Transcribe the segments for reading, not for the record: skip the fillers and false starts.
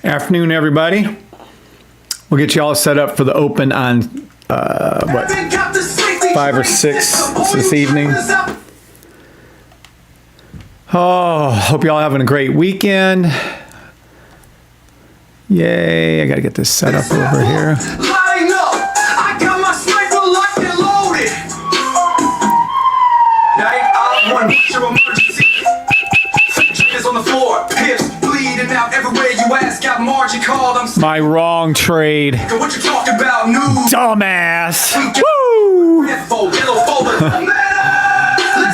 Afternoon, everybody. We'll get you all set up for the open on, 5 or 6 this evening. Oh, hope you all having a great weekend. Yay, I gotta get this set up over here. My wrong trade. What you talking about, dumbass. Woo!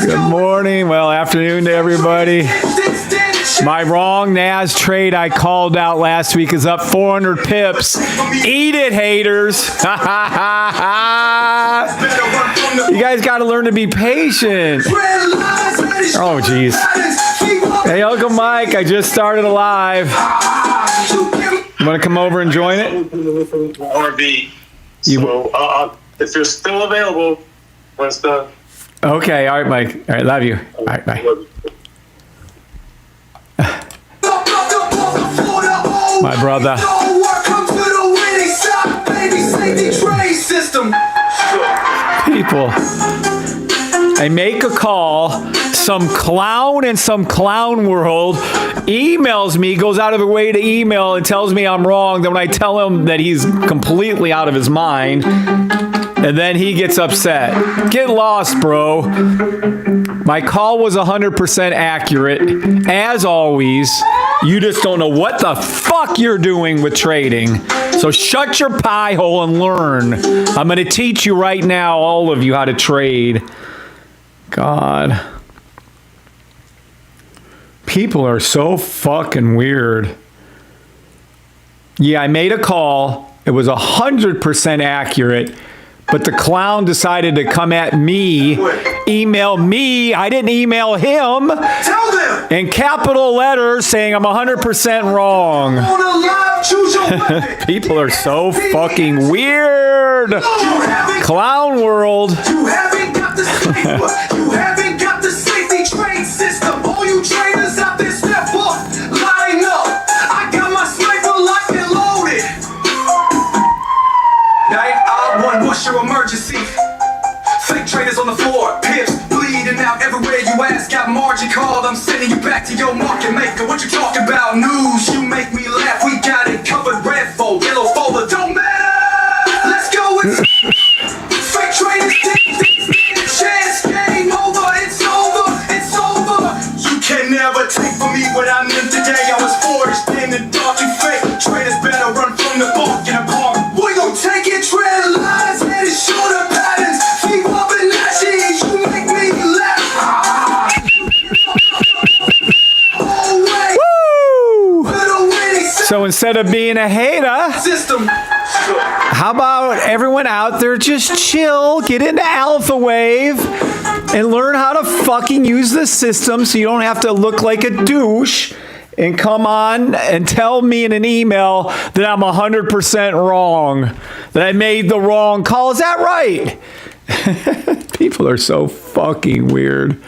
Good morning, well, afternoon to everybody. My wrong NAS trade I called out last week is up 400 pips. Eat it, haters. You guys got to learn to be patient. Oh, jeez. Hey, Uncle Mike, I just started a live. You want to come over and join it? RB. So, if you're still available, once done. Okay, all right, Mike. All right, love you. All right, bye. My brother. People. I make a call, some clown in some clown world emails me, goes out of her way to email and tells me I'm wrong. Then when I tell him that he's completely out of his mind, and then he gets upset. Get lost, bro. My call was 100% accurate, as always. You just don't know what the fuck you're doing with trading. So shut your pie hole and learn. I'm going to teach you right now, all of you, how to trade. God. People are so fucking weird. Yeah, I made a call. It was 100% accurate. But the clown decided to come at me, email me. I didn't email him. Tell them! In capital letters saying I'm 100% wrong. People are so fucking weird. Clown world. You haven't got the safety. You haven't got the safety trade system. All you traders out there, step up, line up. I got my sniper locked and loaded. Night out one, what's your emergency? Fake traders on the floor, pips bleeding out everywhere you ask. Got margin called, I'm sending you back to your market maker. What you talking about? News, you make me laugh. We got it covered, red fold, yellow folder, don't matter. Let's go with fake traders, chance, game over, it's over, it's over. You can never take from me what I meant today. I was forged in the dark, you fake traders better run from the bulk in a car. We gon' take it, trend lines, headed shoulder patterns. Keep up and ashy, you make me laugh. Woo! So instead of being a hater, how about everyone out there just chill, get into alpha wave, and learn how to fucking use the system so you don't have to look like a douche and come on and tell me in an email that I'm 100% wrong, that I made the wrong call. Is that right? People are so fucking weird.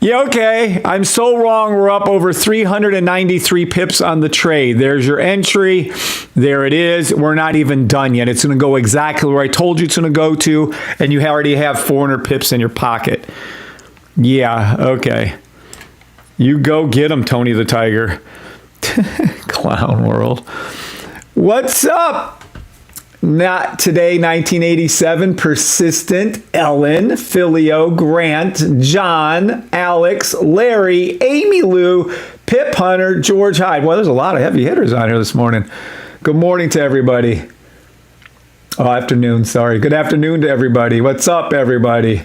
Yeah, okay. I'm so wrong. We're up over 393 pips on the trade. There's your entry. There it is. We're not even done yet. It's going to go exactly where I told you it's going to go to, and you already have 400 pips in your pocket. Yeah, okay. You go get him, Tony the Tiger. Clown world. What's up? Not today, 1987. Persistent, Ellen, Filio, Grant, John, Alex, Larry, Amy Lou, Pip Hunter, George Hyde. Well, there's a lot of heavy hitters on here this morning. Good morning to everybody. Oh, afternoon, sorry. Good afternoon to everybody. What's up, everybody?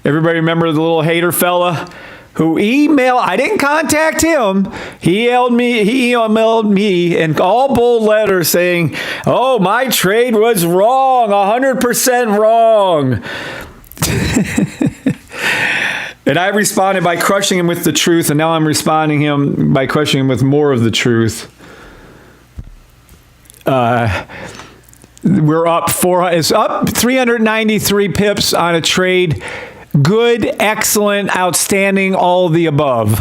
Everybody remember the little hater fella who emailed? I didn't contact him. He emailed me in all bold letters saying, oh, my trade was wrong, 100% wrong. And I responded by crushing him with the truth, and now I'm responding him by crushing him with more of the truth. We're up it's up 393 pips on a trade. Good, excellent, outstanding, all of the above.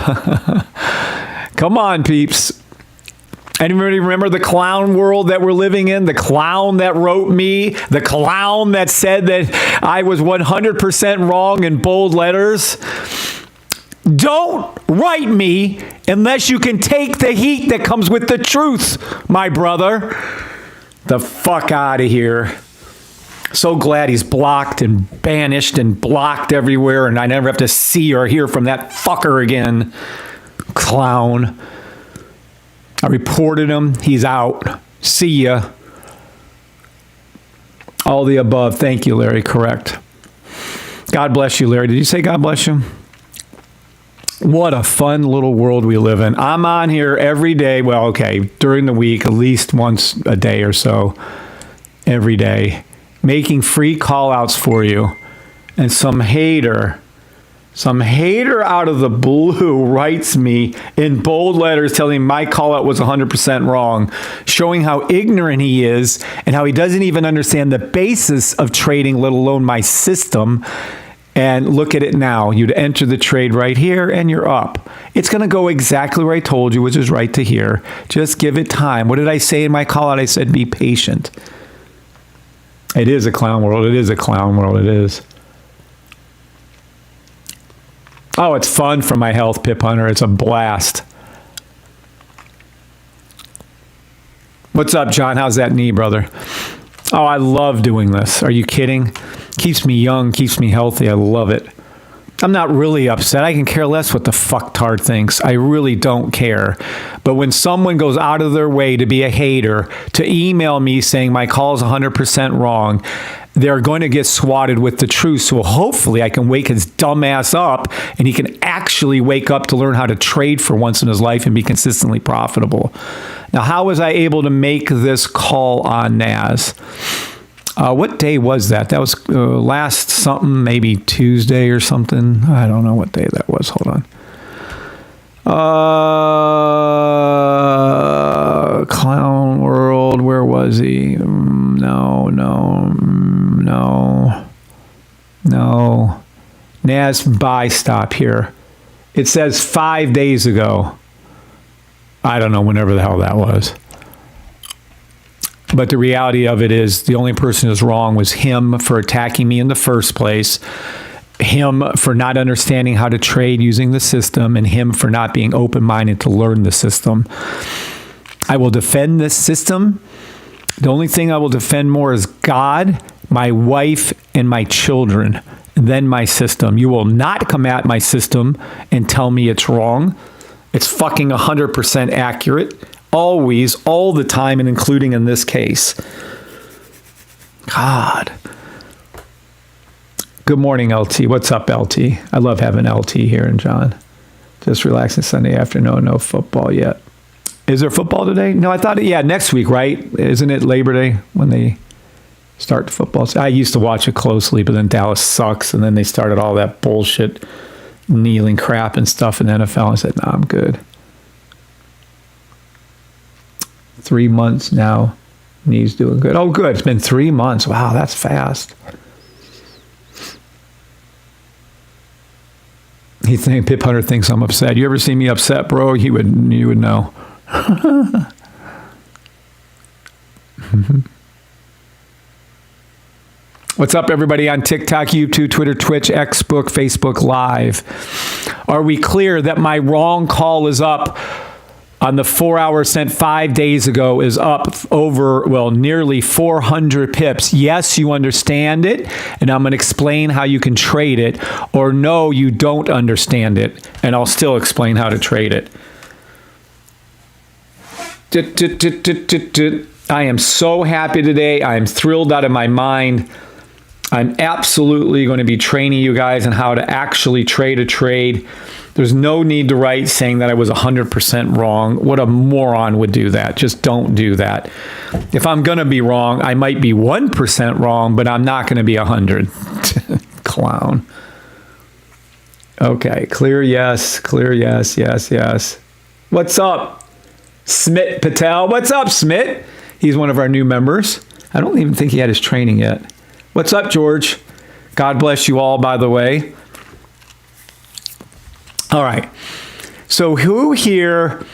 Come on, peeps. Anybody remember the clown world that we're living in? The clown that wrote me? The clown that said that I was 100% wrong in bold letters? Don't write me unless you can take the heat that comes with the truth, my brother. The fuck out of here. So glad he's blocked and banished and blocked everywhere, and I never have to see or hear from that fucker again. Clown. I reported him. He's out. See ya. All the above. Thank you, Larry. Correct. God bless you, Larry. Did you say God bless you? What a fun little world we live in. I'm on here every day. Well, okay, during the week, at least once a day or so, every day, making free call outs for you. And some hater out of the blue writes me in bold letters telling me my call out was 100% wrong, showing how ignorant he is and how he doesn't even understand the basis of trading, let alone my system. And look at it now. You'd enter the trade right here and you're up. It's going to go exactly where I told you, which is right to here. Just give it time. What did I say in my call out? I said, be patient. It is a clown world. It is a clown world. It is. Oh, it's fun for my health, Pip Hunter. It's a blast. What's up, John? How's that knee, brother? Oh, I love doing this. Are you kidding? Keeps me young, keeps me healthy. I love it. I'm not really upset. I can care less what the fucktard thinks. I really don't care. But when someone goes out of their way to be a hater, to email me saying my call is 100% wrong, they're going to get swatted with the truth. So hopefully I can wake his dumb ass up and he can actually wake up to learn how to trade for once in his life and be consistently profitable. Now, how was I able to make this call on NAS? What day was that? That was last something, maybe Tuesday or something. I don't know what day that was. Hold on. Clown World, where was he? No. NAS buy stop here. It says 5 days ago. I don't know, whenever the hell that was. But the reality of it is the only person who's wrong was him for attacking me in the first place, him for not understanding how to trade using the system, and him for not being open-minded to learn the system. I will defend this system. The only thing I will defend more is God, my wife, and my children, than my system. You will not come at my system and tell me it's wrong. It's fucking 100% accurate. Always, all the time, and including in this case. God. Good morning, LT. What's up, LT? I love having LT here and John. Just relaxing Sunday afternoon. No football yet. Is there football today? No, I thought, yeah, next week, right? Isn't it Labor Day when they start the football? I used to watch it closely, but then Dallas sucks, and then they started all that bullshit, kneeling crap and stuff in the NFL. I said, no, I'm good. 3 months now. Knee's doing good. Oh, good. It's been 3 months. Wow, that's fast. Pip Hunter thinks I'm upset. You ever see me upset, bro? You would know. What's up, everybody on TikTok, YouTube, Twitter, Twitch, X, Book, Facebook Live? Are we clear that my wrong call is up on the 4 hours sent 5 days ago is up over, well, nearly 400 pips? Yes, you understand it, and I'm going to explain how you can trade it, or no, you don't understand it, and I'll still explain how to trade it. I am so happy today. I am thrilled out of my mind. I'm absolutely going to be training you guys on how to actually trade a trade. There's no need to write saying that I was 100% wrong. What a moron would do that. Just don't do that. If I'm going to be wrong, I might be 1% wrong, but I'm not going to be 100. Clown. Okay, clear yes, yes. What's up, Smit Patel? What's up, Smit? He's one of our new members. I don't even think he had his training yet. What's up, George? God bless you all, by the way. All right. So who here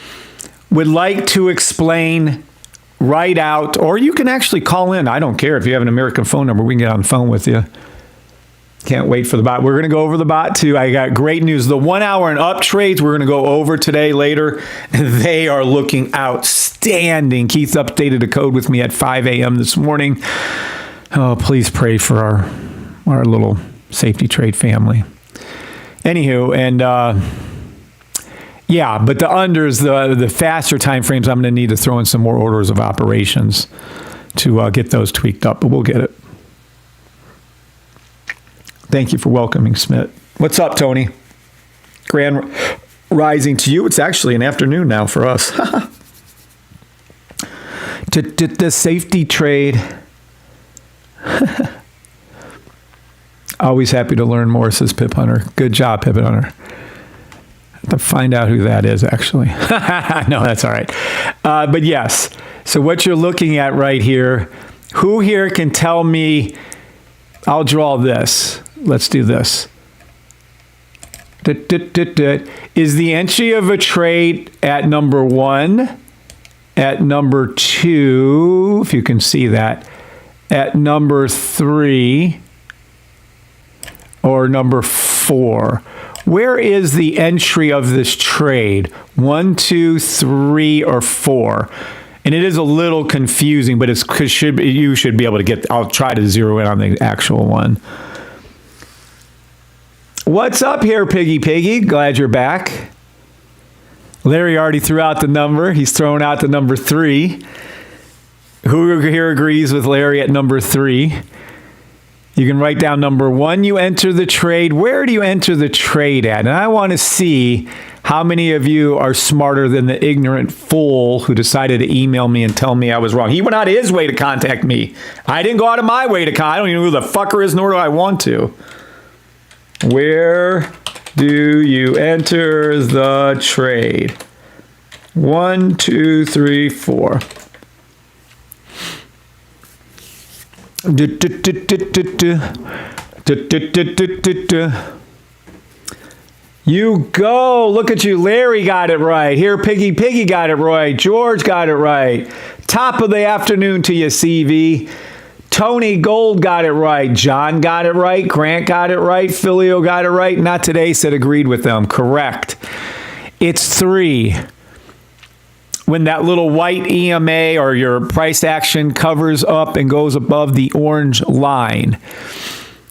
would like to explain right out, or you can actually call in. I don't care if you have an American phone number. We can get on the phone with you. Can't wait for the bot. We're going to go over the bot too. I got great news. The 1 hour and up trades we're going to go over today later. They are looking outstanding. Keith updated the code with me at 5 a.m. this morning. Oh, please pray for our little safety trade family. Anywho, and yeah, but the unders, the faster time frames, I'm going to need to throw in some more orders of operations to get those tweaked up, but we'll get it. Thank you for welcoming, Smith. What's up, Tony? Grand rising to you. It's actually an afternoon now for us. The safety trade. Always happy to learn more, says Pip Hunter. Good job, Pip Hunter. To find out who that is, actually. No, that's all right. But yes, so what you're looking at right here, who here can tell me, I'll draw this. Let's do this. Is the entry of a trade at number 1, at number 2, if you can see that, at number 3, or number 4? Where is the entry of this trade? 1, 2, 3, or 4? And it is a little confusing, but you should be able to get. I'll try to zero in on the actual one. What's up here, Piggy? Glad you're back. Larry already threw out the number. He's throwing out the number 3. Who here agrees with Larry at number 3? You can write down number 1, you enter the trade. Where do you enter the trade at? And I want to see how many of you are smarter than the ignorant fool who decided to email me and tell me I was wrong. He went out of his way to contact me. I didn't go out of my way to I don't even know who the fucker is, nor do I want to. Where do you enter the trade? 1, 2, 3, 4. You go. Look at you. Larry got it right. Here, Piggy got it right. George got it right. Top of the afternoon to you, CV. Tony Gold got it right. John got it right. Grant got it right. Filio got it right. Not today said agreed with them. Correct. It's 3. When that little white EMA or your price action covers up and goes above the orange line.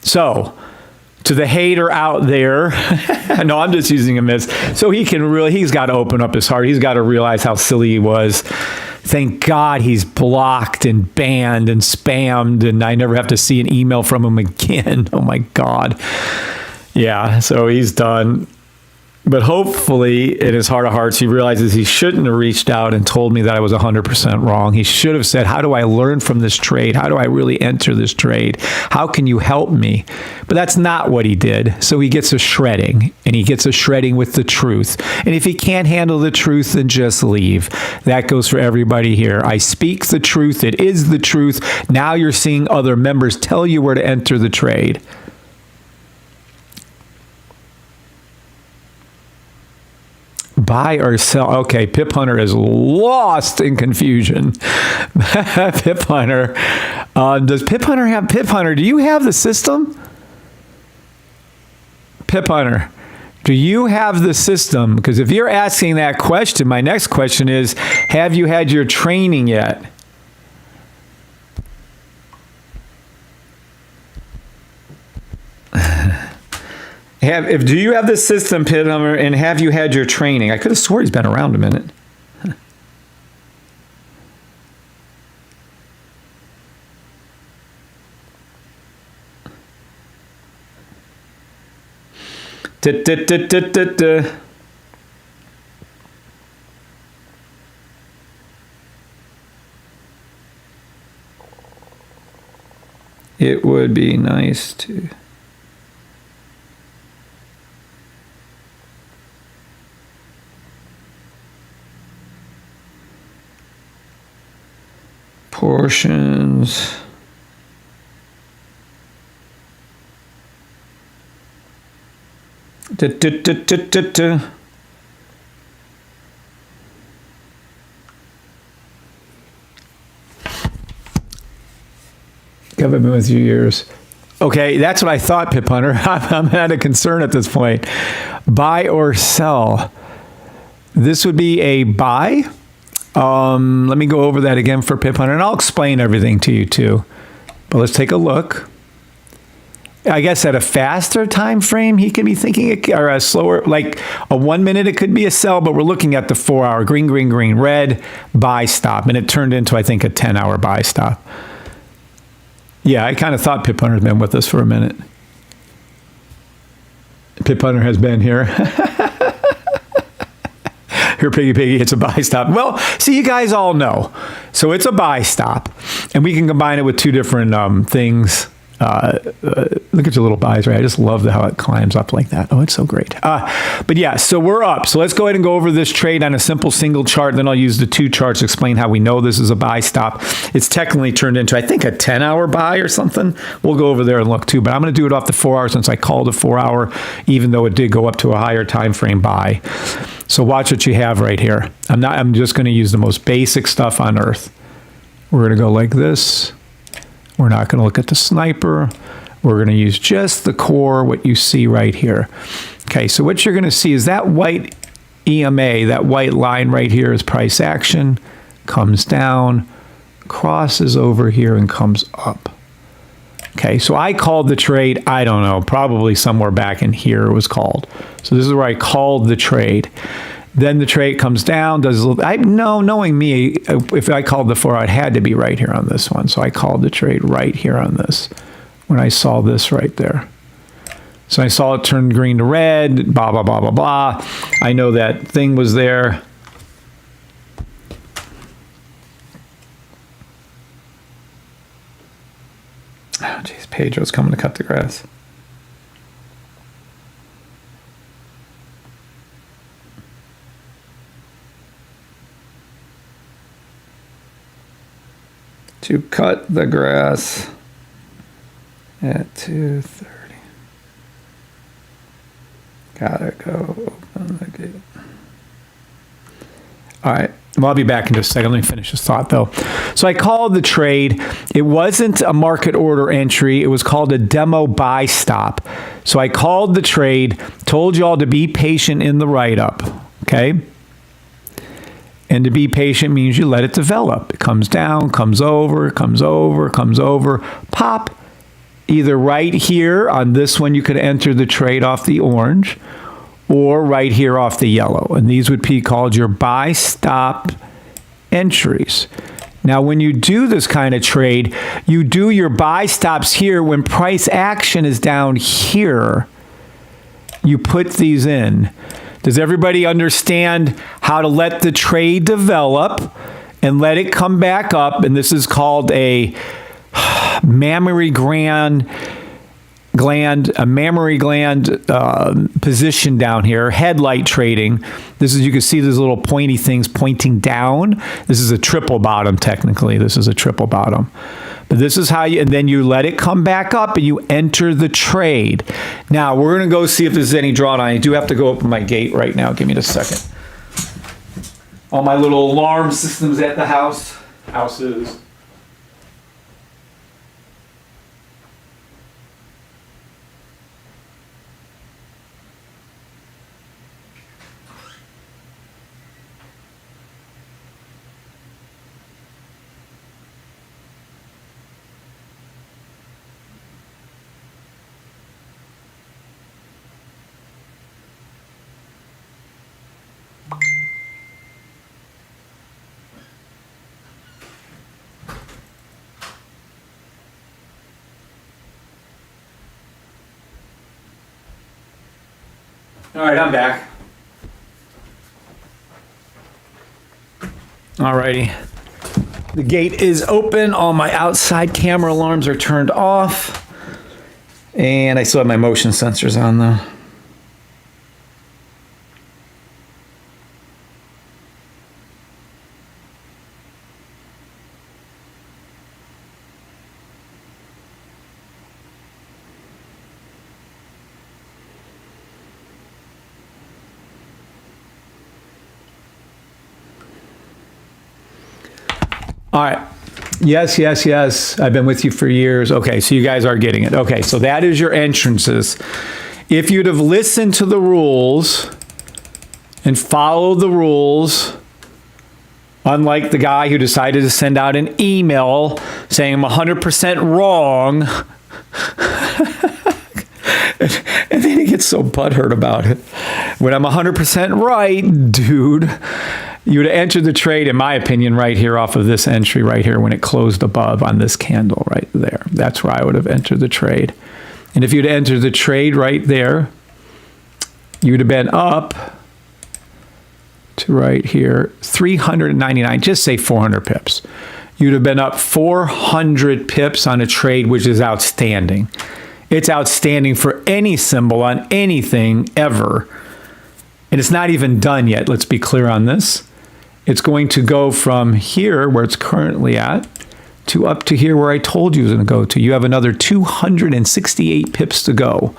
So, to the hater out there, no, I'm just using him as, so he's got to open up his heart. He's got to realize how silly he was. Thank God he's blocked and banned and spammed, and I never have to see an email from him again. Oh my God. Yeah, so he's done. But hopefully, in his heart of hearts, he realizes he shouldn't have reached out and told me that I was 100% wrong. He should have said, how do I learn from this trade? How do I really enter this trade? How can you help me? But that's not what he did. So he gets a shredding, and he gets a shredding with the truth. And if he can't handle the truth, then just leave. That goes for everybody here. I speak the truth. It is the truth. Now you're seeing other members tell you where to enter the trade. Buy or sell. Okay, Pip Hunter is lost in confusion. Pip Hunter. Does Pip Hunter have Pip Hunter? Do you have the system? Pip Hunter, do you have the system? Because if you're asking that question, my next question is, have you had your training yet? Do you have the system, Pit Hummer, and have you had your training? I could have swore he's been around a minute. It would be nice to... portions. I've been with you years. Okay, that's what I thought, Pip Hunter. I'm at a concern at this point. Buy or sell. This would be a buy. Let me go over that again for Pip Hunter, and I'll explain everything to you too. But let's take a look. I guess at a faster time frame, he could be thinking, or a slower, like a 1 minute, it could be a sell, but we're looking at the 4 hour, green, green, green, red, buy stop. And it turned into, I think, a 10-hour buy stop. Yeah, I kind of thought Pip Hunter's been with us for a minute. Pip Hunter has been here. Here, Piggy Piggy, it's a buy stop. Well, see, you guys all know. So it's a buy stop. And we can combine it with two different things. Look at your little buys, right? I just love how it climbs up like that. Oh, it's so great. But yeah, so we're up. So let's go ahead and go over this trade on a simple single chart. Then I'll use the 2 charts to explain how we know this is a buy stop. It's technically turned into, I think, a 10-hour buy or something. We'll go over there and look too. But I'm going to do it off the 4 hour since I called a 4 hour, even though it did go up to a higher time frame buy. So watch what you have right here. I'm just going to use the most basic stuff on earth. We're going to go like this. We're not going to look at the sniper. We're going to use just the core, what you see right here. Okay, so what you're going to see is that white EMA, that white line right here is price action, comes down, crosses over here, and comes up. Okay, so I called the trade, I don't know, probably somewhere back in here it was called. So this is where I called the trade. Then the trade comes down, does a little, knowing me, if I called the 4 hour, it had to be right here on this one. So I called the trade right here on this when I saw this right there. So I saw it turn green to red, blah, blah, blah, blah, blah. I know that thing was there. Oh, geez, Pedro's coming to cut the grass. To cut the grass at 2:30. Gotta go open the gate. All right. Well, I'll be back in just a second. Let me finish this thought, though. So I called the trade. It wasn't a market order entry. It was called a demo buy stop. So I called the trade, told you all to be patient in the write-up, okay? And to be patient means you let it develop. It comes down, comes over, comes over, comes over. Pop. Either right here on this one, you could enter the trade off the orange, or right here off the yellow. And these would be called your buy stop entries. Now, when you do this kind of trade, you do your buy stops here. When price action is down here, you put these in. Does everybody understand how to let the trade develop and let it come back up? And this is called a mammary gland position down here, headlight trading. This is, you can see these little pointy things pointing down. This is a triple bottom, technically. This is a triple bottom. But this is how you, and then you let it come back up and you enter the trade. Now, we're going to go see if there's any drawdown. I do have to go open my gate right now. Give me just a second. All my little alarm systems at the houses. All right, I'm back. All righty. The gate is open. All my outside camera alarms are turned off. And I still have my motion sensors on though. All right, Yes, yes, yes. I've been with you for years. Okay, so you guys are getting it. Okay, so that is your entrances. If you'd have listened to the rules and followed the rules, unlike the guy who decided to send out an email saying I'm 100% wrong, and then he gets so butthurt about it. When I'm 100% right, dude, you would have entered the trade, in my opinion, right here off of this entry right here when it closed above on this candle right there. That's where I would have entered the trade. And if you'd entered the trade right there, you would have been up to right here, 399, just say 400 pips. You'd have been up 400 pips on a trade, which is outstanding. It's outstanding for any symbol on anything ever. And it's not even done yet. Let's be clear on this. It's going to go from here, where it's currently at, to up to here where I told you it was going to go to. You have another 268 pips to go.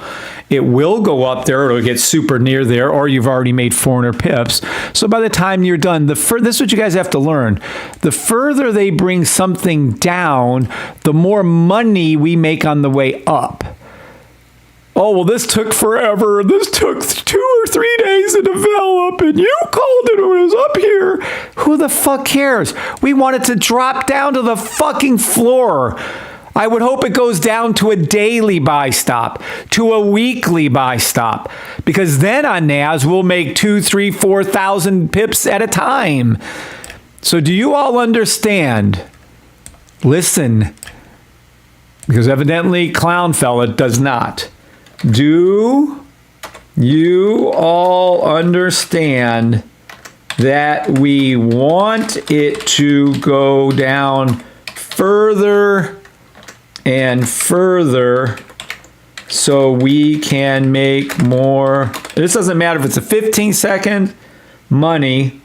It will go up there, or it'll get super near there, or you've already made 400 pips. So by the time you're done, this is what you guys have to learn. The further they bring something down, the more money we make on the way up. Oh, well, this took forever. This took 2 or 3 days to develop, and you called it when it was up here. Who the fuck cares? We want it to drop down to the fucking floor. I would hope it goes down to a daily buy stop, to a weekly buy stop, because then on NAS, we'll make 2,000, 3,000, 4,000 pips at a time. So do you all understand? Listen, because evidently Clown Fella does not. Do you all understand that we want it to go down further and further so we can make more? This doesn't matter if it's a 15-second money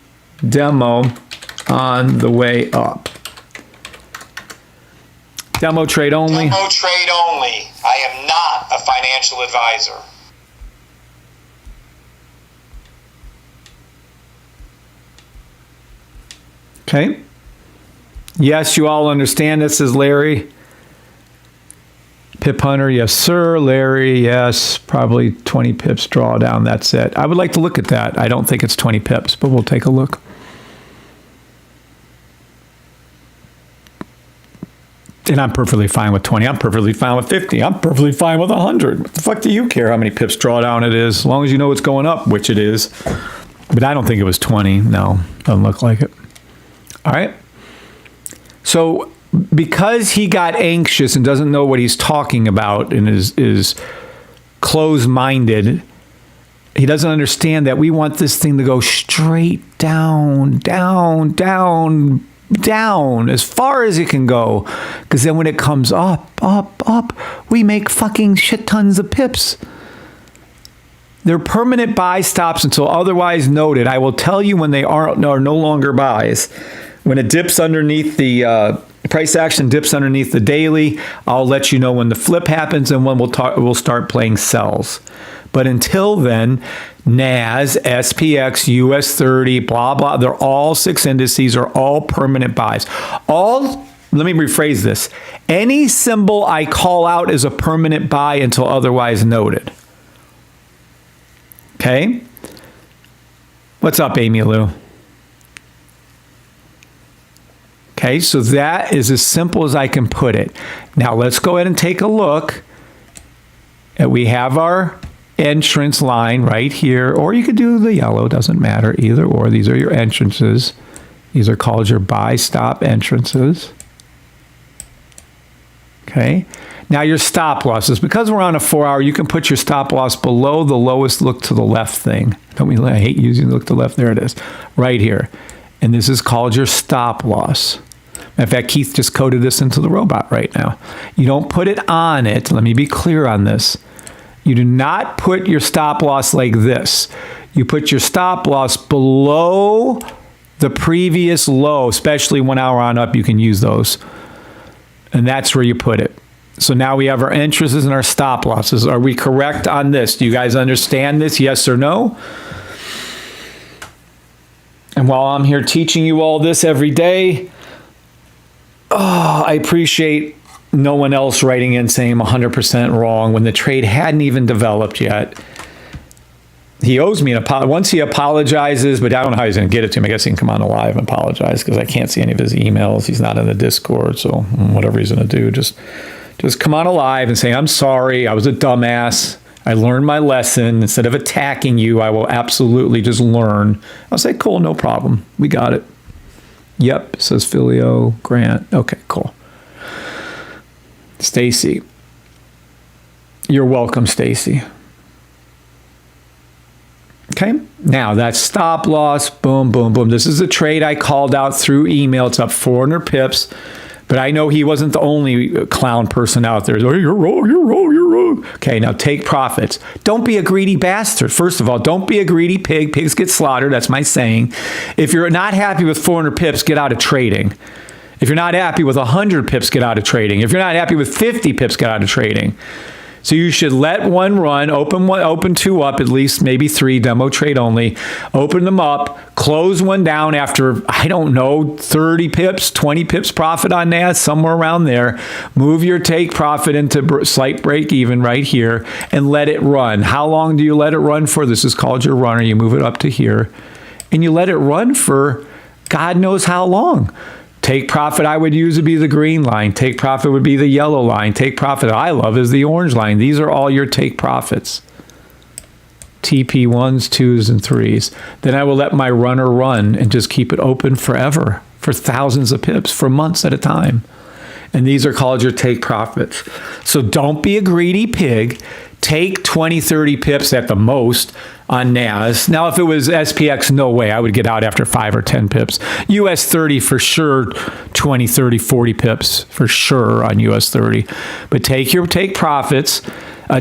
demo on the way up. Demo trade only. Demo trade only. I am not a financial advisor. Okay. Yes, you all understand this is Larry. Pip Hunter, yes, sir. Larry, yes. Probably 20 pips drawdown. That's it. I would like to look at that. I don't think it's 20 pips, but we'll take a look. And I'm perfectly fine with 20. I'm perfectly fine with 50. I'm perfectly fine with 100. What the fuck do you care how many pips drawdown it is? As long as you know it's going up, which it is. But I don't think it was 20. No, doesn't look like it. All right. So because he got anxious and doesn't know what he's talking about and is closed-minded, he doesn't understand that we want this thing to go straight down, down, down, down as far as it can go, because then when it comes up, we make fucking shit tons of pips. They're permanent buy stops until otherwise noted. I will tell you when they are no longer buys. When it dips underneath the price action dips underneath the daily, I'll let you know when the flip happens and when we'll start playing sells. But until then, NAS, SPX, US 30, blah, blah, they're all 6 indices are all permanent buys. Let me rephrase this. Any symbol I call out is a permanent buy until otherwise noted. Okay? What's up, Amy Lou? Okay, so that is as simple as I can put it. Now let's go ahead and take a look. We have our entrance line right here, or you could do the yellow, doesn't matter, either or. These are your entrances. These are called your buy stop entrances. Okay, now your stop losses. Because we're on a 4-hour, you can put your stop loss below the lowest look to the left thing. I hate using the look to the left. There it is, right here. And this is called your stop loss. In fact, Keith just coded this into the robot right now. You don't put it on it. Let me be clear on this. You do not put your stop loss like this. You put your stop loss below the previous low, especially 1 hour on up, you can use those. And that's where you put it. So now we have our entrances and our stop losses. Are we correct on this? Do you guys understand this? Yes or no? And while I'm here teaching you all this every day, I appreciate no one else writing in saying I'm 100% wrong when the trade hadn't even developed yet. He owes me an apology. Once he apologizes, but I don't know how he's going to get it to me. I guess he can come on live and apologize because I can't see any of his emails. He's not in the Discord, so whatever he's going to do, just come on live and say, I'm sorry, I was a dumbass. I learned my lesson. Instead of attacking you, I will absolutely just learn. I'll say, cool, no problem. We got it. Yep, says Filio Grant. Okay, cool. Stacy. You're welcome, Stacy. Okay, now that's stop loss, boom, boom, boom. This is a trade I called out through email. It's up 400 pips, but I know he wasn't the only clown person out there. Oh, you're wrong, you're wrong, you're wrong. Okay, now take profits. Don't be a greedy bastard. First of all, don't be a greedy pig. Pigs get slaughtered, that's my saying. If you're not happy with 400 pips, get out of trading. If you're not happy with 100 pips, get out of trading. If you're not happy with 50 pips, get out of trading. So you should let one run, open two up, at least maybe three, demo trade only. Open them up, close one down after, I don't know, 30 pips, 20 pips profit on NAS, somewhere around there. Move your take profit into slight break even right here and let it run. How long do you let it run for? This is called your runner. You move it up to here and you let it run for God knows how long. Take profit I would use to be the green line. Take profit would be the yellow line. Take profit I love is the orange line. These are all your take profits. TP 1s, 2s, and 3s. Then I will let my runner run and just keep it open forever for thousands of pips for months at a time. And these are called your take profits. So don't be a greedy pig. Take 20, 30 pips at the most on NAS. Now, if it was SPX, no way. I would get out after 5 or 10 pips. US 30 for sure, 20, 30, 40 pips for sure on US 30. But take your take profits.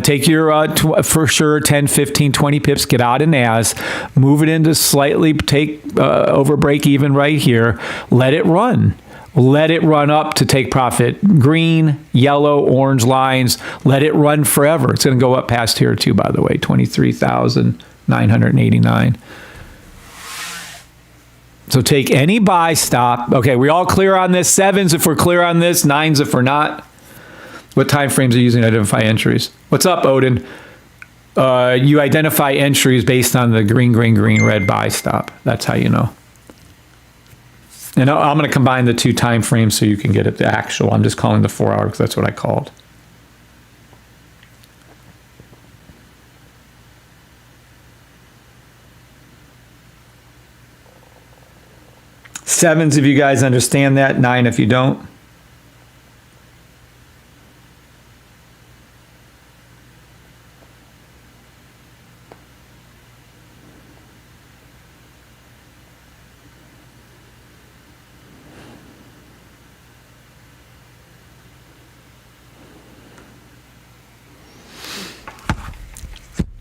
Take your, for sure, 10, 15, 20 pips, get out of NAS, move it into slightly take over break even right here. Let it run. Let it run up to take profit. Green, yellow, orange lines. Let it run forever. It's going to go up past here too, by the way, 23,989. So take any buy stop. Okay, we all clear on this? 7s if we're clear on this, 9s if we're not. What time frames are you using to identify entries? What's up, Odin? You identify entries based on the green, green, green, red buy stop. That's how you know. And I'm going to combine the two time frames so you can get it the actual. I'm just calling the 4 hour because that's what I called. Sevens if you guys understand that. 9 if you don't.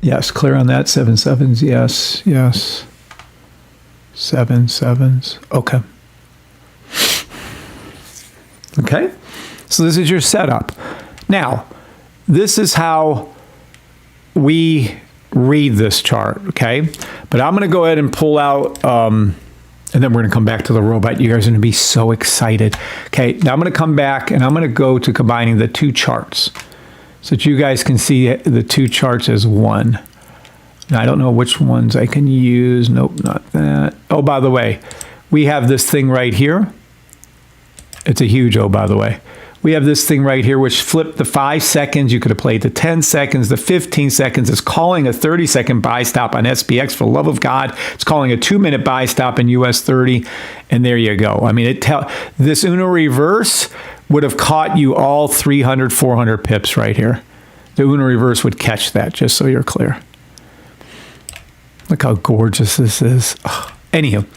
Yes, clear on that. 7 sevens. Yes, yes. 7 sevens. Okay. Okay. So this is your setup. Now, this is how we read this chart. Okay. But I'm going to go ahead and pull out, and then we're going to come back to the robot. You guys are going to be so excited. Okay. Now I'm going to come back and I'm going to go to combining the two charts, so that you guys can see the two charts as one. Now, I don't know which ones I can use. Nope, not that. Oh, by the way, we have this thing right here. It's a huge oh, by the way. We have this thing right here, which flipped the 5 seconds. You could have played the 10 seconds. The 15 seconds is calling a 30-second buy stop on SPX. For the love of God, it's calling a 2-minute buy stop in US 30. And there you go. I mean, this Uno reverse would have caught you all 300, 400 pips right here. The Uno reverse would catch that, just so you're clear. Look how gorgeous this is. Oh. Anywho,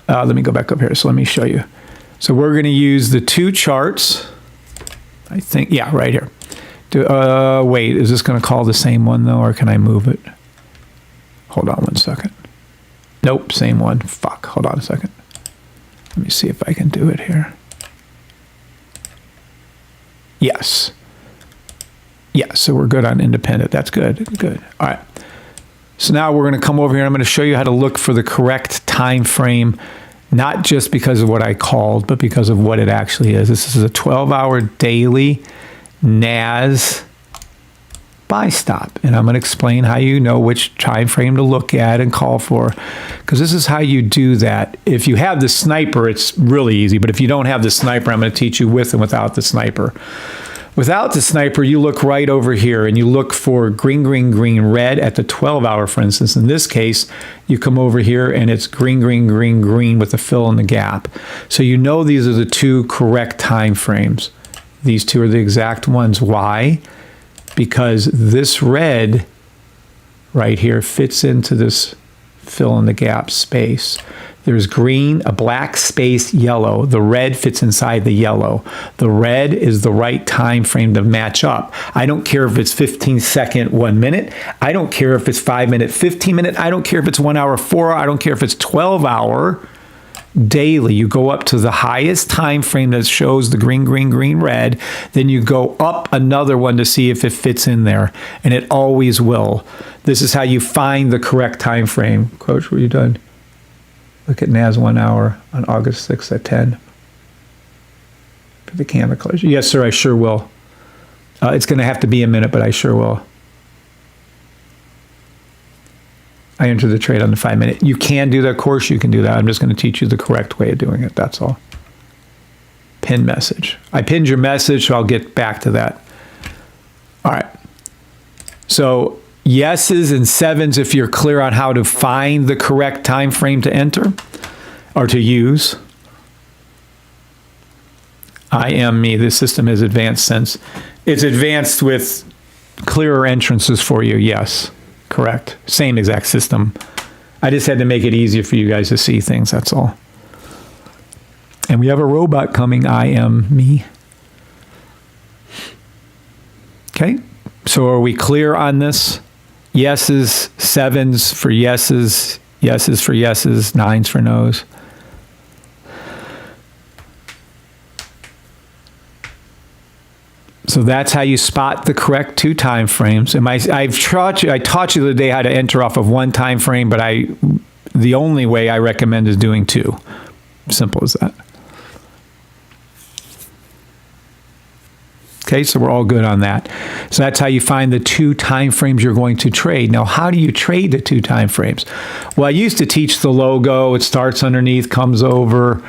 let me go back up here. So let me show you. So we're going to use the two charts. I think, yeah, right here. Wait, is this going to call the same one though, or can I move it? Hold on one second. Nope, same one. Fuck, hold on a second. Let me see if I can do it here. Yes. Yes, so we're good on independent. That's good. Good. All right. So now we're going to come over here and I'm going to show you how to look for the correct time frame Not just because of what I called, but because of what it actually is. This is a 12-hour daily NAS buy stop. And I'm going to explain how you know which time frame to look at and call for, because this is how you do that. If you have the sniper, it's really easy. But if you don't have the sniper, I'm going to teach you with and without the sniper. Without the sniper, you look right over here and you look for green, green, green, red at the 12-hour, for instance. In this case, you come over here and it's green, green, green, green with a fill in the gap. So you know these are the two correct time frames. These two are the exact ones. Why? Because this red right here fits into this fill in the gap space. There's green, a black space, yellow. The red fits inside the yellow. The red is the right time frame to match up. I don't care if it's 15-second, 1 minute. I don't care if it's 5-minute, 15-minute. I don't care if it's 1 hour, 4 hour. I don't care if it's 12-hour. Daily, you go up to the highest time frame that shows the green, green, green, red. Then you go up another one to see if it fits in there, and it always will. This is how you find the correct time frame. Coach, what are you done? Look at NAS 1 hour on August 6th at 10. Put the camera closer. Yes, sir, I sure will. It's going to have to be a minute, but I sure will. I entered the trade on the 5-minute. You can do that. Of course you can do that. I'm just going to teach you the correct way of doing it. That's all. Pin message. I pinned your message, so I'll get back to that. All right. So yeses and sevens if you're clear on how to find the correct time frame to enter or to use. I am me. This system is advanced since. It's advanced with clearer entrances for you. Yes. Correct. Same exact system. I just had to make it easier for you guys to see things, that's all. And we have a robot coming, I am me. Okay, so are we clear on this? Yeses, sevens for yeses, yeses for yeses, nines for no's. So that's how you spot the correct two time frames. And I taught you the other day how to enter off of one time frame, but the only way I recommend is doing two. Simple as that. Okay, so we're all good on that. So that's how you find the two time frames you're going to trade. Now, how do you trade the two time frames? Well, I used to teach the logo. It starts underneath, comes over,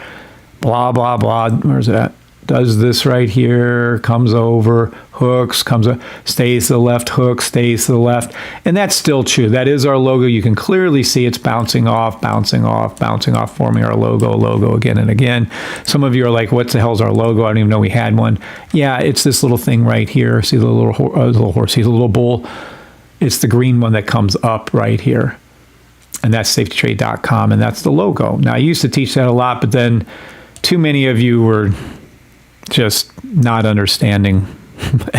blah, blah, blah. Where's that? Does this right here, comes over, hooks, comes up, stays to the left, hooks, stays to the left. And that's still true. That is our logo. You can clearly see it's bouncing off, bouncing off, bouncing off, forming our logo again and again. Some of you are like, what the hell's our logo? I don't even know we had one. Yeah, it's this little thing right here. See the little horse, see the little bull? It's the green one that comes up right here. And that's safetytrade.com, and that's the logo. Now, I used to teach that a lot, but then too many of you were just not understanding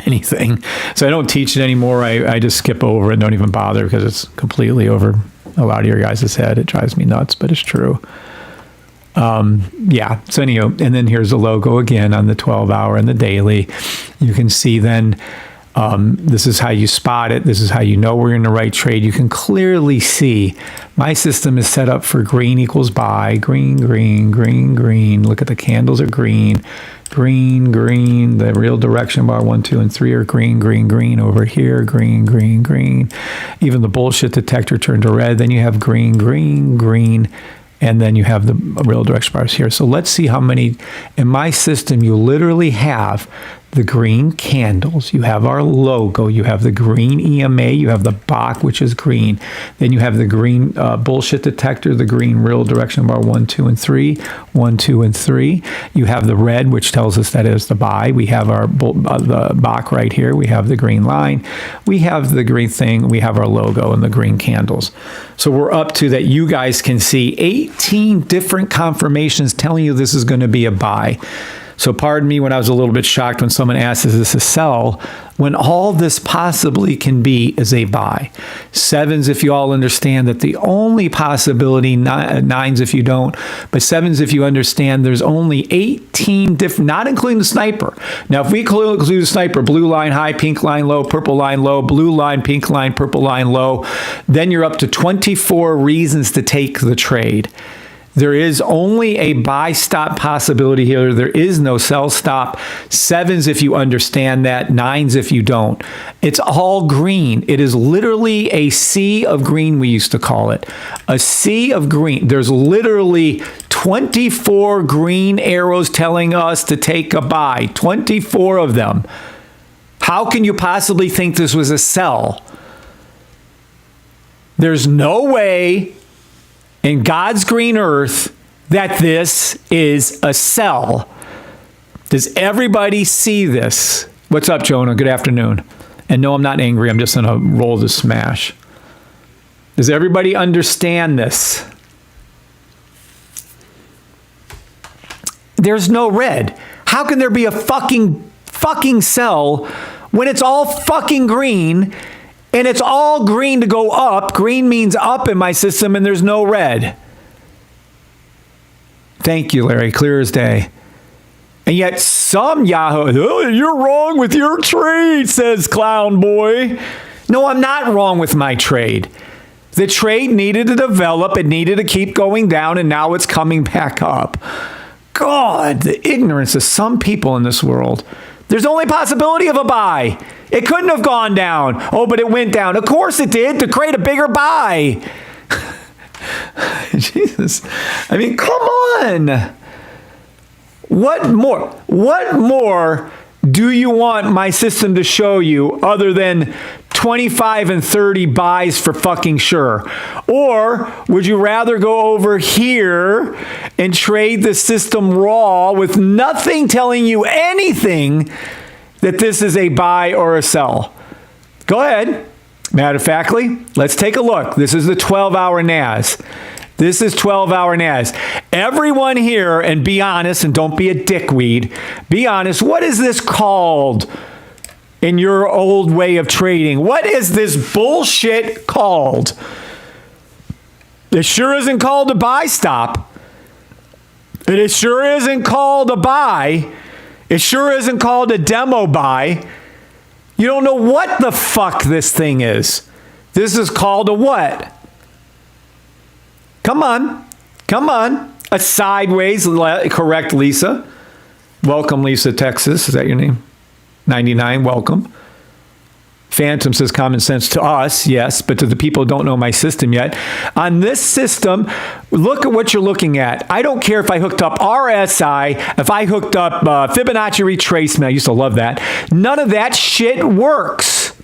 anything. So I don't teach it anymore. I just skip over it and don't even bother because it's completely over a lot of your guys' head. It drives me nuts, but it's true. Yeah. So anyhow, and then here's the logo again on the 12-hour and the daily. You can see then this is how you spot it. This is how you know we're in the right trade. You can clearly see my system is set up for green equals buy, green, green, green, green. Look at the candles are green, green, green. The real direction bar 1, 2, and 3 are green, green, green over here, green, green, green. Even the bullshit detector turned to red. Then you have green, green, green. And then you have the real direction bars here. So let's see how many. In my system, you literally have the green candles. You have our logo. You have the green EMA. You have the Bach, which is green. Then you have the green bullshit detector, the green real direction bar 1, 2, and 3. 1, 2, and 3. You have the red, which tells us that is the buy. We have our the Bach right here. We have the green line. We have the green thing. We have our logo and the green candles. So we're up to that. You guys can see 18 different confirmations telling you this is going to be a buy. So pardon me when I was a little bit shocked when someone asked, is this a sell? When all this possibly can be is a buy. Sevens, if you all understand that the only possibility, nines if you don't, but sevens if you understand there's only 18 different, not including the sniper. Now, if we include the sniper, blue line high, pink line low, purple line low, blue line, pink line, purple line low, then you're up to 24 reasons to take the trade. There is only a buy stop possibility here. There is no sell stop. 7s if you understand that, 9s if you don't. It's all green. It is literally a sea of green, we used to call it. A sea of green. There's literally 24 green arrows telling us to take a buy. 24 of them. How can you possibly think this was a sell? There's no way in God's green earth that this is a sell. Does everybody see this? What's up, Jonah? Good afternoon. And no, I'm not angry. I'm just going to roll the smash. Does everybody understand this? There's no red. How can there be a fucking sell when it's all fucking green? And it's all green to go up. Green means up in my system, and there's no red. Thank you, Larry. Clear as day. And yet some Yahoo, oh, you're wrong with your trade, says Clown Boy. No, I'm not wrong with my trade. The trade needed to develop. It needed to keep going down, and now it's coming back up. God, the ignorance of some people in this world. There's only possibility of a buy. It couldn't have gone down. Oh, but it went down. Of course it did, to create a bigger buy. Jesus. I mean, come on. What more do you want my system to show you other than 25 and 30 buys for fucking sure? Or would you rather go over here and trade the system raw with nothing telling you anything that this is a buy or a sell? Go ahead. Matter of factly, let's take a look. This is the 12-hour NAS. This is 12-hour NAS. Everyone here, and be honest, and don't be a dickweed, be honest, what is this called in your old way of trading? What is this bullshit called? It sure isn't called a buy stop. It sure isn't called a buy. It sure isn't called a demo buy. You don't know what the fuck this thing is. This is called a what? Come on. Come on. A sideways, correct, Lisa. Welcome, Lisa, Texas. Is that your name? 99, welcome. Phantom says common sense to us, yes, but to the people who don't know my system yet. On this system, look at what you're looking at. I don't care if I hooked up RSI, if I hooked up Fibonacci retracement. I used to love that. None of that shit works.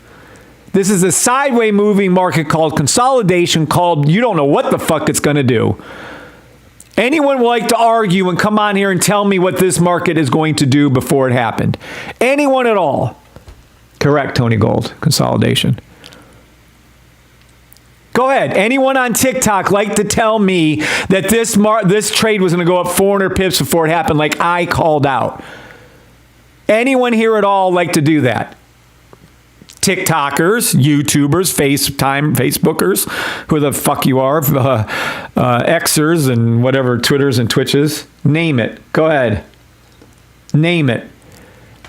This is a sideways moving market called consolidation, called you don't know what the fuck it's going to do. Anyone would like to argue and come on here and tell me what this market is going to do before it happened? Anyone at all? Correct, Tony Gold. Consolidation. Go ahead. Anyone on TikTok like to tell me that this trade was going to go up 400 pips before it happened like I called out? Anyone here at all like to do that? TikTokers, YouTubers, Facebookers, who the fuck you are, Xers and whatever, Twitters and Twitches. Name it. Go ahead. Name it.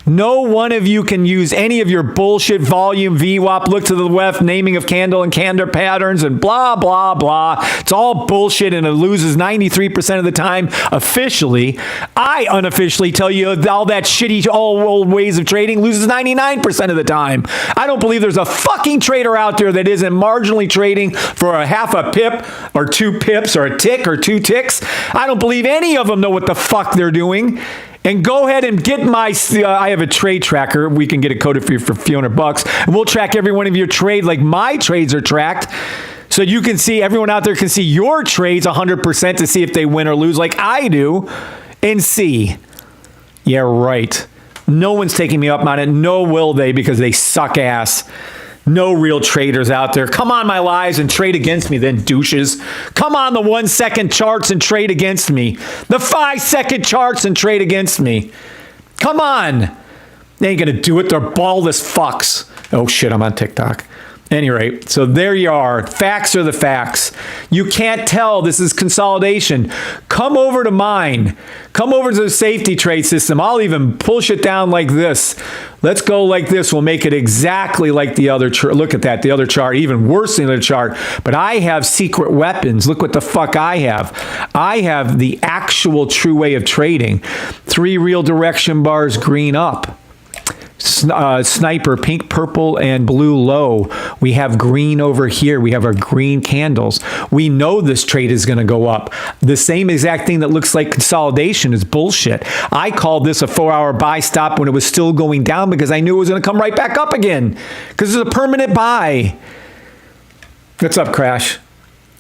No one of you can use any of your bullshit volume, VWAP, look to the left, naming of candle and candor patterns and blah, blah, blah. It's all bullshit and it loses 93% of the time officially. I unofficially tell you all that shitty old ways of trading loses 99% of the time. I don't believe there's a fucking trader out there that isn't marginally trading for a half a pip or 2 pips or a tick or 2 ticks. I don't believe any of them know what the fuck they're doing. And go ahead and get my, I have a trade tracker. We can get it coded for you for a few $100. And we'll track every one of your trades like my trades are tracked. So you can see, everyone out there can see your trades 100% to see if they win or lose like I do. And see. Yeah, right. No one's taking me up on it. No will they, because they suck ass. No real traders out there. Come on my lives and trade against me then, douches. Come on the 1 second charts and trade against me. The 5 second charts and trade against me. Come on. They ain't gonna do it. They're ballless fucks. Oh shit, I'm on TikTok. Any rate, so there you are. Facts are the facts. You can't tell this is consolidation. Come over to mine. Come over to the safety trade system. I'll even push it down like this. Let's go like this. We'll make it exactly like the other chart. Look at that, the other chart, even worse than the other chart. But I have secret weapons. Look what the fuck I have. I have the actual true way of trading. 3 real direction bars, green up. Sniper, pink, purple, and blue low. We have green over here. We have our green candles. We know this trade is going to go up. The same exact thing that looks like consolidation is bullshit. I called this a 4-hour buy stop when it was still going down because I knew it was going to come right back up again because it's a permanent buy. What's up, Crash?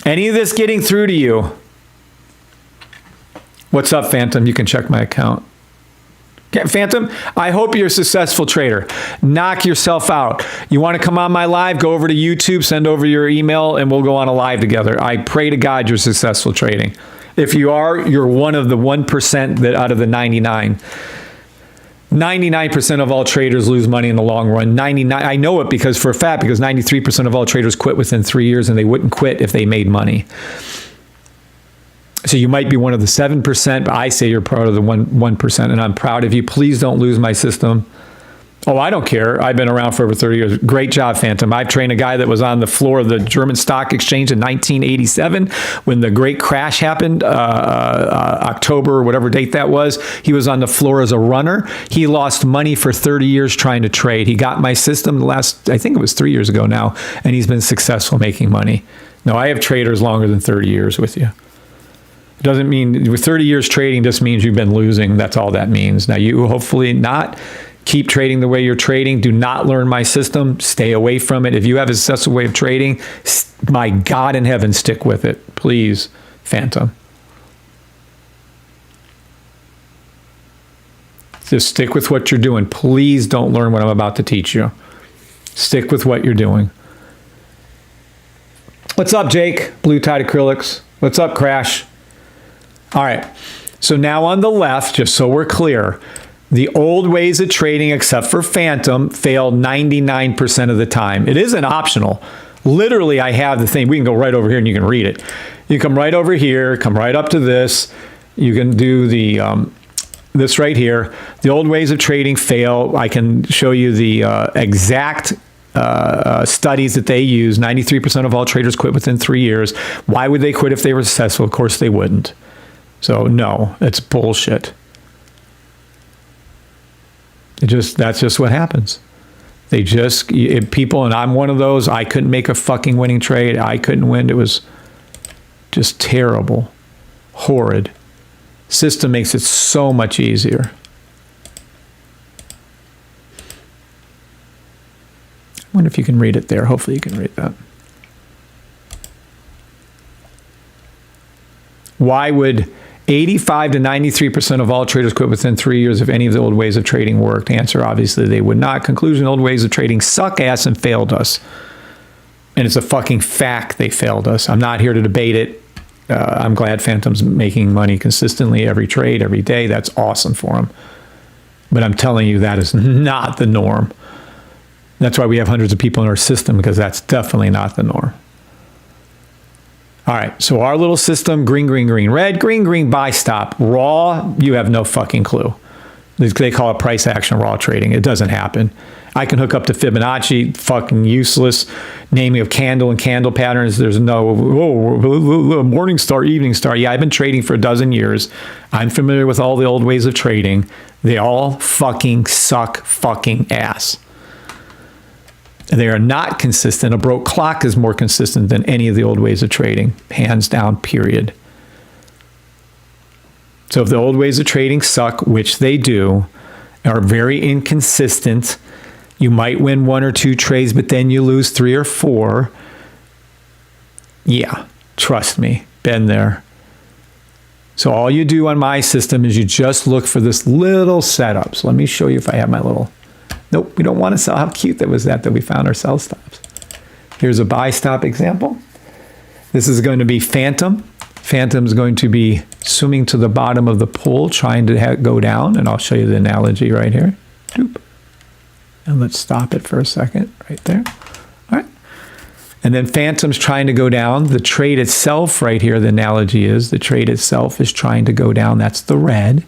Any of this getting through to you? What's up, Phantom? You can check my account. Phantom, I hope you're a successful trader. Knock yourself out. You want to come on my live? Go over to YouTube, send over your email, and we'll go on a live together. I pray to God you're successful trading. If you are, you're one of the 1% that out of the 99. 99% of all traders lose money in the long run. 99. I know it because for a fact, because 93% of all traders quit within 3 years, and they wouldn't quit if they made money. So you might be one of the 7%, but I say you're part of the 1%, and I'm proud of you. Please don't lose my system. Oh, I don't care. I've been around for over 30 years. Great job, Phantom. I've trained a guy that was on the floor of the German stock exchange in 1987 when the great crash happened, October or whatever date that was. He was on the floor as a runner. He lost money for 30 years trying to trade. He got my system the last, I think it was 3 years ago now, and he's been successful making money. No, I have traders longer than 30 years with you. It doesn't mean with 30 years trading just means you've been losing. That's all that means. Now you hopefully not keep trading the way you're trading. Do not learn my system. Stay away from it. If you have a successful way of trading, my God in heaven, stick with it. Please, Phantom. Just stick with what you're doing. Please don't learn what I'm about to teach you. Stick with what you're doing. What's up, Jake? Blue Tide Acrylics. What's up, Crash? All right, so now on the left, just so we're clear, the old ways of trading, except for Phantom, fail 99% of the time. It isn't optional. Literally, I have the thing. We can go right over here and you can read it. You come right over here, come right up to this. You can do the this right here. The old ways of trading fail. I can show you the exact studies that they use. 93% of all traders quit within 3 years. Why would they quit if they were successful? Of course, they wouldn't. So no, it's bullshit. That's just what happens. People, and I'm one of those, I couldn't make a fucking winning trade. I couldn't win. It was just terrible, horrid. System makes it so much easier. I wonder if you can read it there. Hopefully you can read that. Why would 85 to 93% of all traders quit within 3 years if any of the old ways of trading worked? Answer, obviously they would not. Conclusion, old ways of trading suck ass and failed us. And it's a fucking fact they failed us. I'm not here to debate it. I'm glad Phantom's making money consistently every trade, every day. That's awesome for him. But I'm telling you, that is not the norm. That's why we have hundreds of people in our system, because that's definitely not the norm. All right, so our little system, green, green, green, red, green, green, buy, stop. Raw, you have no fucking clue. They call it price action raw trading. It doesn't happen. I can hook up to Fibonacci, fucking useless. Naming of candle and candle patterns. There's no, morning star, evening star. Yeah, I've been trading for a dozen years. I'm familiar with all the old ways of trading. They all fucking suck fucking ass. They are not consistent. A broke clock is more consistent than any of the old ways of trading, hands down, period. So if the old ways of trading suck, which they do, are very inconsistent, you might win 1 or 2 trades, but then you lose 3 or 4. Yeah, trust me, been there. So all you do on my system is you just look for this little setup. So let me show you if I have my little... Nope, we don't want to sell. How cute that was that we found our sell stops. Here's a buy stop example. This is going to be Phantom. Phantom's going to be swimming to the bottom of the pool, trying to go down. And I'll show you the analogy right here. Doop. And let's stop it for a second right there. All right. And then Phantom's trying to go down. The trade itself right here, the analogy is, the trade itself is trying to go down. That's the red.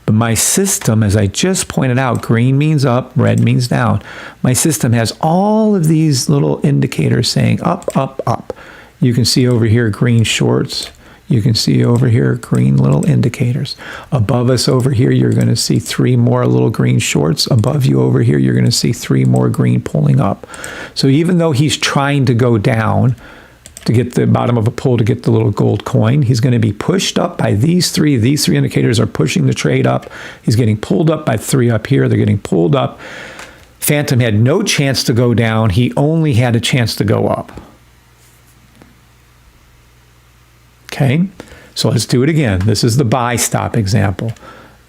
But my system, as I just pointed out, green means up, red means down. My system has all of these little indicators saying up, up, up. You can see over here green shorts. You can see over here green little indicators. Above us over here, you're going to see 3 more little green shorts. Above you over here, you're going to see 3 more green pulling up. So even though he's trying to go down to get the bottom of a pull to get the little gold coin, he's going to be pushed up by these 3. These 3 indicators are pushing the trade up. He's getting pulled up by 3 up here. They're getting pulled up. Phantom had no chance to go down. He only had a chance to go up. Okay, so let's do it again. This is the buy stop example.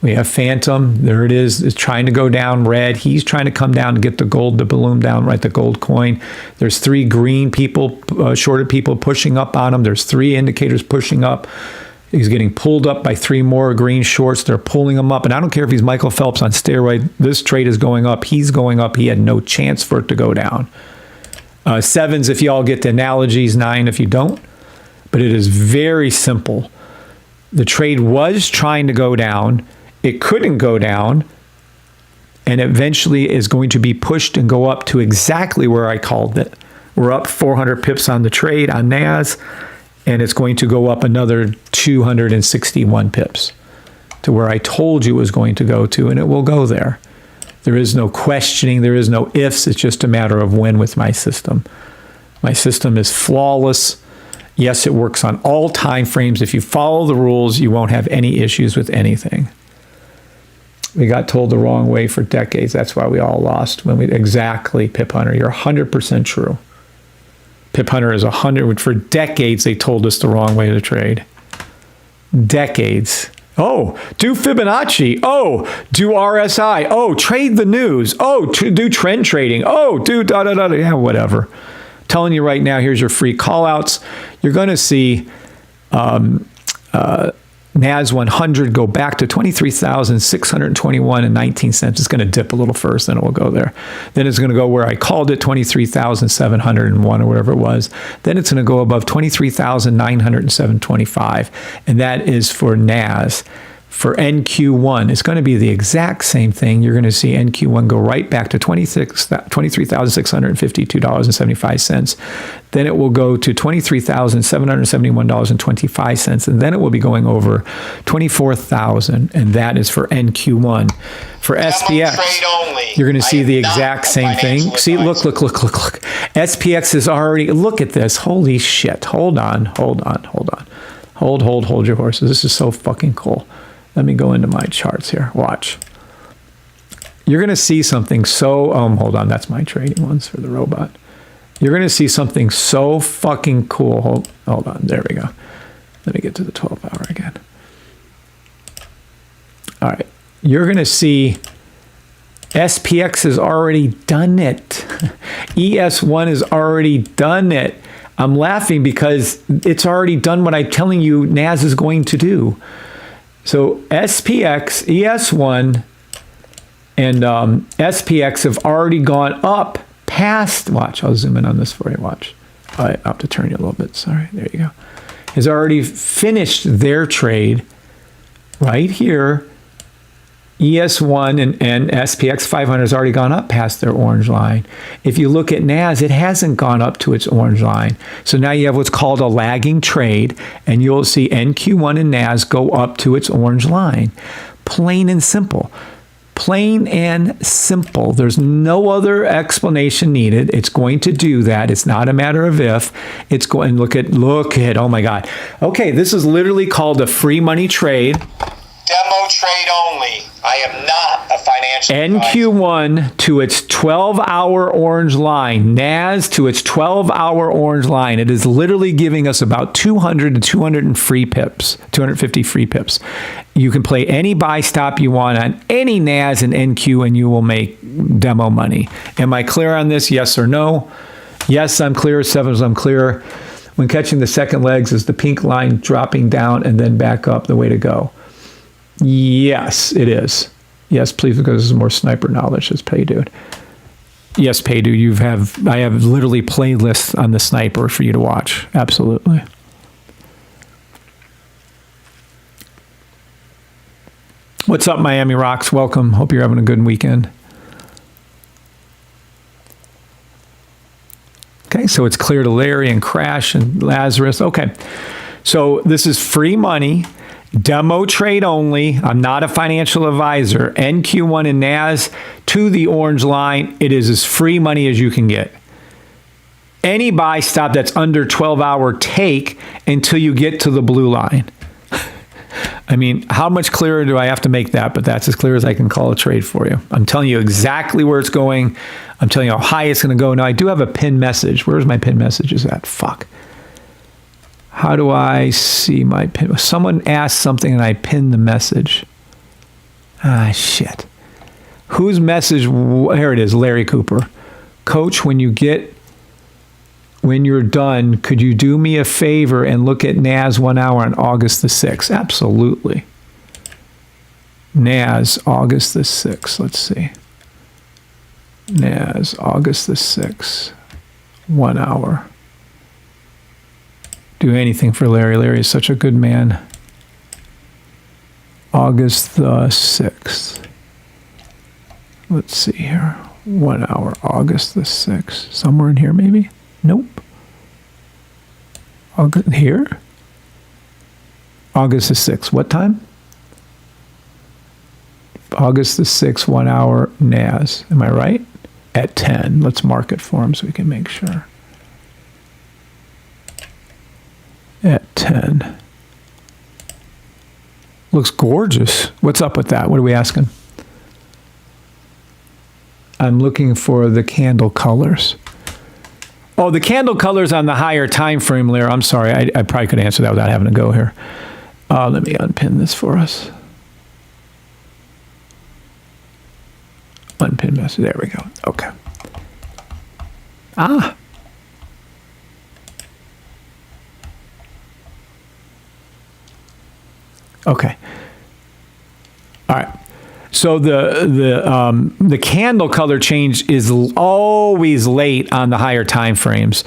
We have Phantom. There it is. It's trying to go down red. He's trying to come down to get the gold, the balloon down, right, the gold coin. There's 3 green people, shorted people pushing up on him. There's 3 indicators pushing up. He's getting pulled up by 3 more green shorts. They're pulling him up. And I don't care if he's Michael Phelps on steroid. This trade is going up. He's going up. He had no chance for it to go down. 7s if you all get the analogies. 9 if you don't. But it is very simple. The trade was trying to go down. It couldn't go down. And eventually is going to be pushed and go up to exactly where I called it. We're up 400 pips on the trade on NAS. And it's going to go up another 261 pips to where I told you it was going to go to. And it will go there. There is no questioning. There is no ifs. It's just a matter of when with my system. My system is flawless. Yes, it works on all time frames. If you follow the rules, you won't have any issues with anything. We got told the wrong way for decades. That's why we all lost. Exactly, Pip Hunter. You're 100% true. Pip Hunter is 100. For decades, they told us the wrong way to trade. Decades. Oh, do Fibonacci. Oh, do RSI. Oh, trade the news. Oh, do trend trading. Oh, do da-da-da. Yeah, whatever. Telling you right now, here's your free callouts. You're going to see NAS 100 go back to 23,621.19 cents. It's going to dip a little first, then it will go there. Then it's going to go where I called it, 23,701 or whatever it was. Then it's going to go above 23,907.25, and that is for NAS. For NQ1, it's going to be the exact same thing. You're going to see NQ1 go right back to $23,652.75. Then it will go to $23,771.25. And then it will be going over 24,000. And that is for NQ1. For SPX, you're going to see the exact same thing. See, look. SPX is already, look at this. Holy shit. Hold on. Hold your horses. This is so fucking cool. Let me go into my charts here. Watch. You're going to see something so... hold on. That's my trading ones for the robot. You're going to see something so fucking cool. Hold on. There we go. Let me get to the 12 hour again. All right. You're going to see SPX has already done it. ES1 has already done it. I'm laughing because it's already done what I'm telling you NAS is going to do. So SPX, ES1, and SPX have already gone up past, watch, I'll zoom in on this for you, watch. I have to turn you a little bit, sorry, there you go. Has already finished their trade right here. ES1 and SPX 500 has already gone up past their orange line. If you look at NAS, it hasn't gone up to its orange line. So now you have what's called a lagging trade, and you'll see NQ1 and NAS go up to its orange line. Plain and simple. Plain and simple. There's no other explanation needed. It's going to do that. It's not a matter of if. It's going, look at, oh my God. Okay, this is literally called a free money trade. Demo trade only. I am not a financial NQ1 to its 12-hour orange line. NAS to its 12-hour orange line. It is literally giving us about 200 to 250 free pips. You can play any buy stop you want on any NAS and NQ and you will make demo money. Am I clear on this? Yes or no? Yes, I'm clear. 7s, I'm clear. When catching the second legs is the pink line dropping down and then back up, the way to go. Yes, it is. Yes, please, because this is more sniper knowledge. Let's pay, dude. Yes, Paydu, I have literally playlists on the sniper for you to watch. Absolutely. What's up, Miami Rocks? Welcome. Hope you're having a good weekend. Okay, so it's clear to Larry and Crash and Lazarus. Okay, so this is free money, demo trade only. I'm not a financial advisor. NQ1 and NAS to the orange line. It is as free money as you can get. Any buy stop that's under 12-hour take until you get to the blue line. I mean, how much clearer do I have to make that? But that's as clear as I can call a trade for you. I'm telling you exactly where it's going. I'm telling you how high it's going to go. Now, I do have a pin message. Where's my pin messages at? Fuck. How do I see my pin? Someone asked something and I pinned the message. Ah, shit. Whose message? Here it is, Larry Cooper. Coach, when you're done, could you do me a favor and look at NAS 1 hour on August the 6th? Absolutely. NAS, August the 6th. Let's see. NAS, August the 6th. 1 hour. Do anything for Larry. Larry is such a good man. August the 6th. Let's see here. 1 hour, August the 6th. Somewhere in here, maybe? Nope. Here? August the 6th. What time? August the 6th, 1 hour, NAS. Am I right? At 10. Let's mark it for him so we can make sure. At 10. Looks gorgeous. What's up with that? What are we asking? I'm looking for the candle colors. Oh, the candle colors on the higher time frame layer. I'm sorry. I probably could answer that without having to go here. Let me unpin this for us. Unpin message. There we go. Okay. Ah. Okay. All right. So the candle color change is always late on the higher time frames.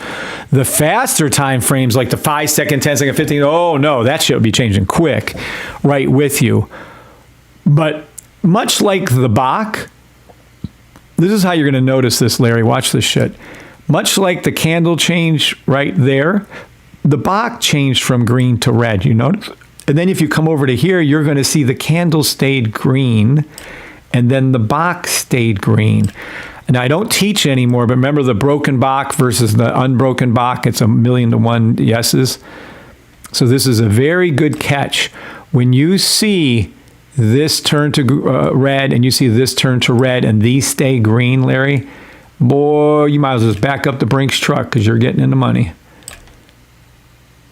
The faster time frames, like the 5 second, 10 second, 15, oh no, that shit would be changing quick, right with you. But much like the Bach, this is how you're going to notice this, Larry. Watch this shit. Much like the candle change right there, the Bach changed from green to red. You notice? And then if you come over to here, you're going to see the candle stayed green, and then the Bach stayed green. And I don't teach anymore, but remember the broken Bach versus the unbroken Bach? It's 1,000,000 to 1 yeses. So this is a very good catch. When you see this turn to red and you see this turn to red and these stay green, Larry, boy, you might as well just back up the Brinks truck because you're getting into money.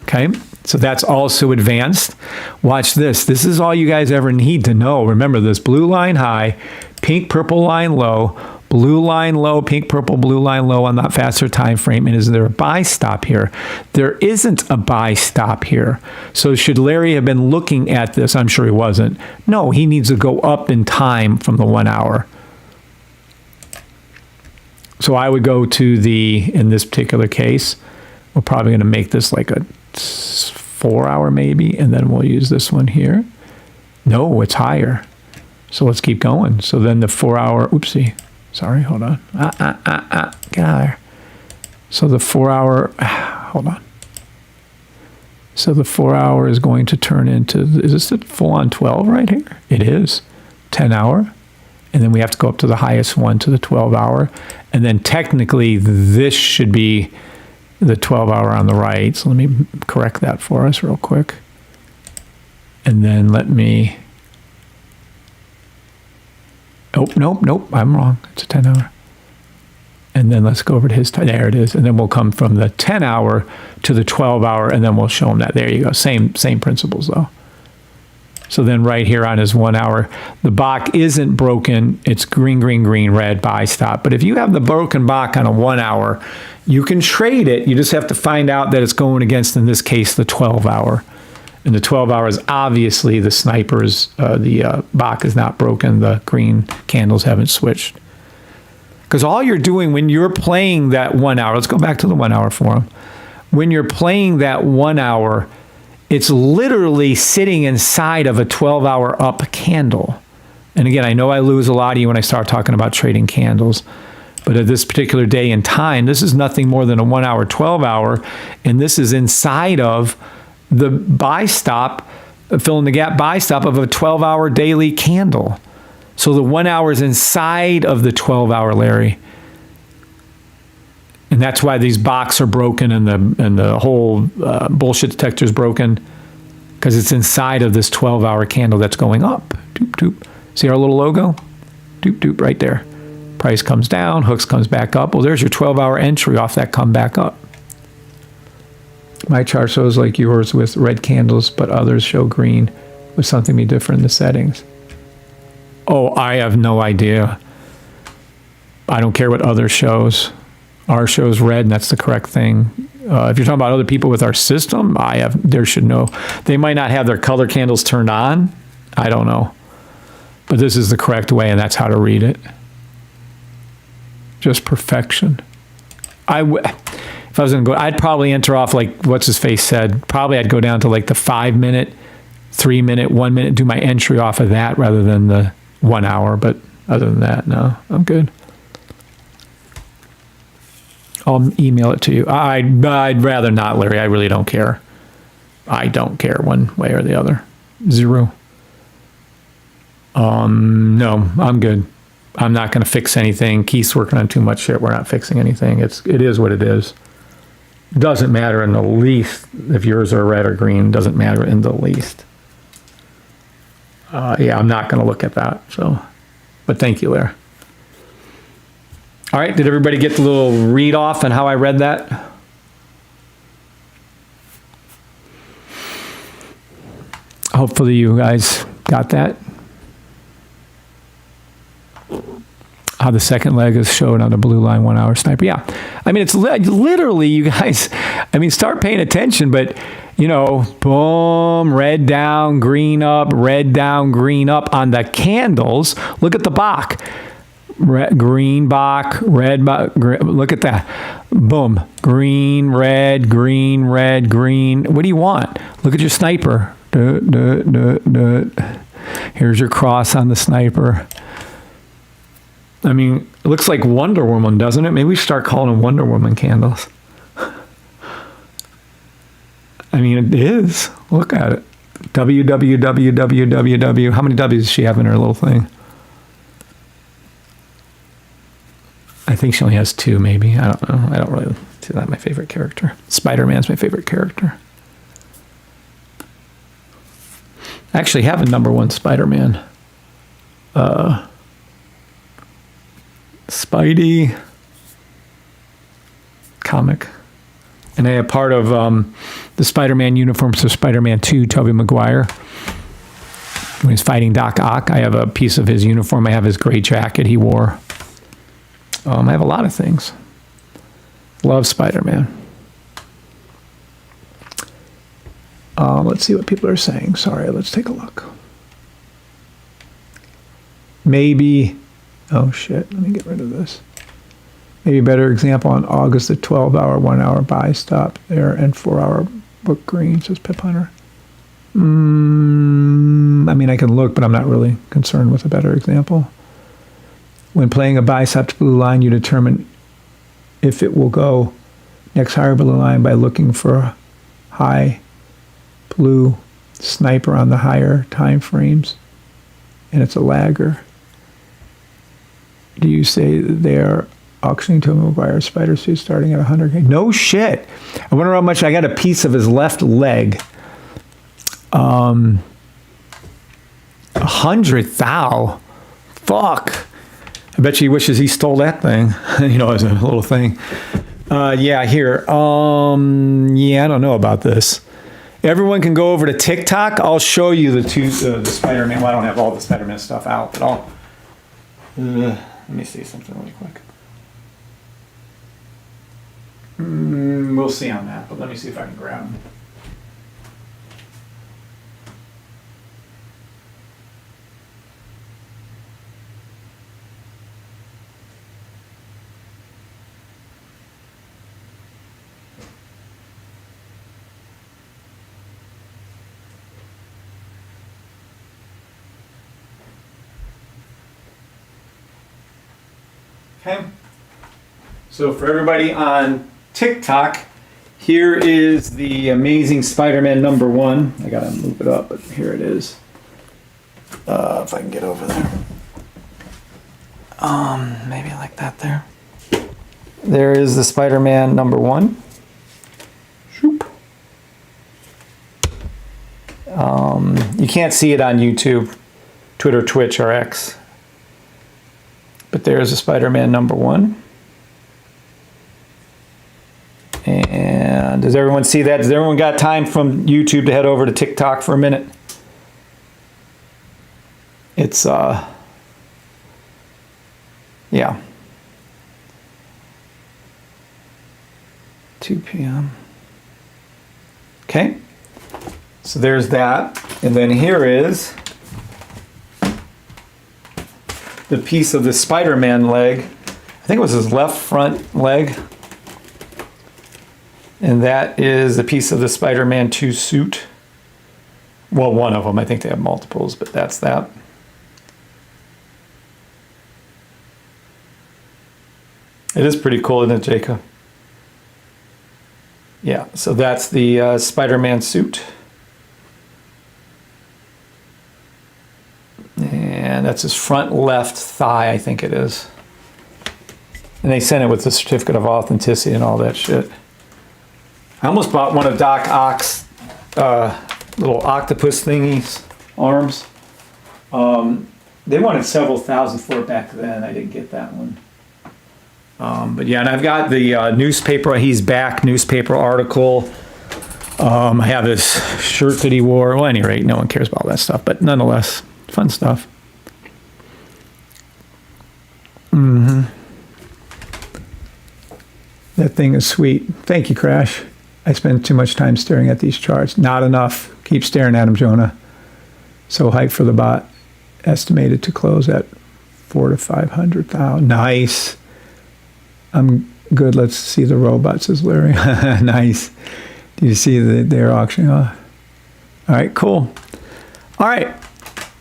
Okay? So that's also advanced. Watch this. This is all you guys ever need to know. Remember this blue line high, pink, purple line low, blue line low, pink, purple, blue line low on that faster time frame. And is there a buy stop here? There isn't a buy stop here. So should Larry have been looking at this? I'm sure he wasn't. No, he needs to go up in time from the 1 hour. So I would go to in this particular case, we're probably going to make this like a 4 hour maybe, and then we'll use this one here. No, it's higher. So let's keep going. So then the 4 hour, oopsie, sorry, hold on. Get out of there. So the 4 hour, hold on. So the 4 hour is going to turn into, is this a full on 12 right here? It is. 10 hour. And then we have to go up to the highest one to the 12 hour. And then technically this should be the 12 hour on the right. So let me correct that for us real quick. And then let me, oh, nope, I'm wrong. It's a 10 hour. And then let's go over to his time. There it is. And then we'll come from the 10 hour to the 12 hour, and then we'll show him that. There you go. Same principles though. So then right here on his 1 hour, the Bach isn't broken. It's green, green, green, red, buy stop. But if you have the broken Bach on a 1 hour, you can trade it. You just have to find out that it's going against, in this case, the 12 hour. And the 12 hours, obviously, the snipers, the Bach is not broken. The green candles haven't switched. Because all you're doing when you're playing that 1 hour, let's go back to the 1 hour forum. When you're playing that 1 hour, it's literally sitting inside of a 12-hour up candle. And again, I know I lose a lot of you when I start talking about trading candles. But at this particular day and time, this is nothing more than a 1 hour, 12-hour. And this is inside of the buy stop, fill in the gap buy stop of a 12-hour daily candle. So the 1 hour is inside of the 12-hour, Larry. And that's why these box are broken and the whole bullshit detector is broken, because it's inside of this 12-hour candle that's going up. Doop, doop. See our little logo? Doop, doop, right there. Price comes down, hooks comes back up. Well, there's your 12-hour entry off that come back up. My chart shows like yours with red candles, but others show green with something be different in the settings. Oh, I have no idea. I don't care what other shows. Our show's red, and that's the correct thing. If you're talking about other people with our system, there should know. They might not have their color candles turned on. I don't know. But this is the correct way, and that's how to read it. Just perfection. If I was going to go, I'd probably enter off like what's his face said. Probably I'd go down to like the 5 minute, 3 minute, 1 minute, do my entry off of that rather than the 1 hour. But other than that, no, I'm good. I'll email it to you. I'd rather not, Larry. I really don't care. I don't care one way or the other. Zero. No, I'm good. I'm not going to fix anything. Keith's working on too much shit. We're not fixing anything. It is what it is. Doesn't matter in the least if yours are red or green. Doesn't matter in the least. Yeah, I'm not going to look at that. So, but thank you, Larry. All right, did everybody get the little read off on how I read that? Hopefully you guys got that. How the second leg is shown on the blue line 1 hour sniper. Yeah, I mean, it's literally, you guys, I mean, start paying attention, but you know, boom, red down, green up, red down, green up on the candles. Look at the Bach. Red, green Bach, red Bach, look at that. Boom, green, red, green, red, green. What do you want? Look at your sniper. Here's your cross on the sniper. I mean, it looks like Wonder Woman, doesn't it? Maybe we start calling them Wonder Woman candles. I mean, it is. Look at it. WWWWWW. How many W's does she have in her little thing? I think she only has 2, maybe. I don't know. I don't really see that my favorite character. Spider-Man's my favorite character. I actually have a #1 Spider-Man. Spidey comic. And I have part of the Spider-Man uniforms of Spider-Man 2, Tobey Maguire. When he's fighting Doc Ock, I have a piece of his uniform. I have his gray jacket he wore. I have a lot of things. Love Spider-Man. Let's see what people are saying. Sorry, let's take a look. Maybe, oh shit, let me get rid of this. Maybe a better example on August, the 12-hour, 1 hour buy stop there, and 4 hour book green, says Pip Hunter. I mean, I can look, but I'm not really concerned with a better example. When playing a buy stop to blue line, you determine if it will go next higher blue line by looking for a high blue sniper on the higher time frames, and it's a lagger. Do you say they're auctioning to a Maguire spider suit starting at 100K? No shit. I wonder how much. I got a piece of his left leg. 100,000. Fuck. I bet you he wishes he stole that thing. You know, as a little thing. Yeah, here. Yeah, I don't know about this. Everyone can go over to TikTok. I'll show you the Spider-Man. Well, I don't have all the Spider-Man stuff out, but I'll. Let me see something really quick. We'll see on that, but let me see if I can grab them. Okay. So for everybody on TikTok, here is the amazing Spider-Man #1. I gotta move it up, but here it is. If I can get over there. Maybe like that there. There is the Spider-Man #1. Shoop. You can't see it on YouTube, Twitter, Twitch, or X. But there's a Spider-Man #1. And does everyone see that? Does everyone got time from YouTube to head over to TikTok for a minute? It's, yeah. 2 p.m. Okay. So there's that. And then here is the piece of the Spider-Man leg. I think it was his left front leg. And that is a piece of the Spider-Man 2 suit. Well, one of them. I think they have multiples, but that's that. It is pretty cool, isn't it, Jacob? Yeah, so that's the Spider-Man suit. And that's his front left thigh, I think it is. And they sent it with the certificate of authenticity and all that shit. I almost bought one of Doc Ock's little octopus thingies, arms. They wanted several thousand for it back then. I didn't get that one. But yeah, and I've got the newspaper, he's back newspaper article. I have this shirt that he wore. Well, at any rate, no one cares about all that stuff, but nonetheless, fun stuff. That thing is sweet. Thank you, Crash. I spend too much time staring at these charts. Not enough. Keep staring at them, Jonah. So hyped for the bot. Estimated to close at 400 to 500,000. Nice. I'm good. Let's see the robots, says Larry. Nice. Do you see their auction off? All right, cool. All right.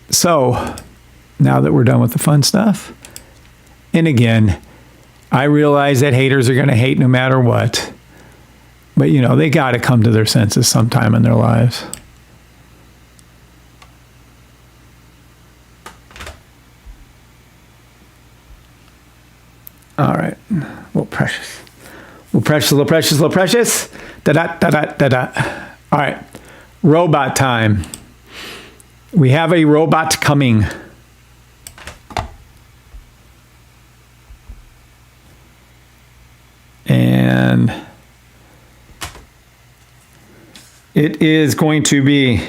So now that we're done with the fun stuff, and again, I realize that haters are going to hate no matter what. But, you know, they got to come to their senses sometime in their lives. All right. Little precious. Little precious, little precious, little precious. Da-da, da-da, da-da. All right. Robot time. We have a robot coming. And it is going to be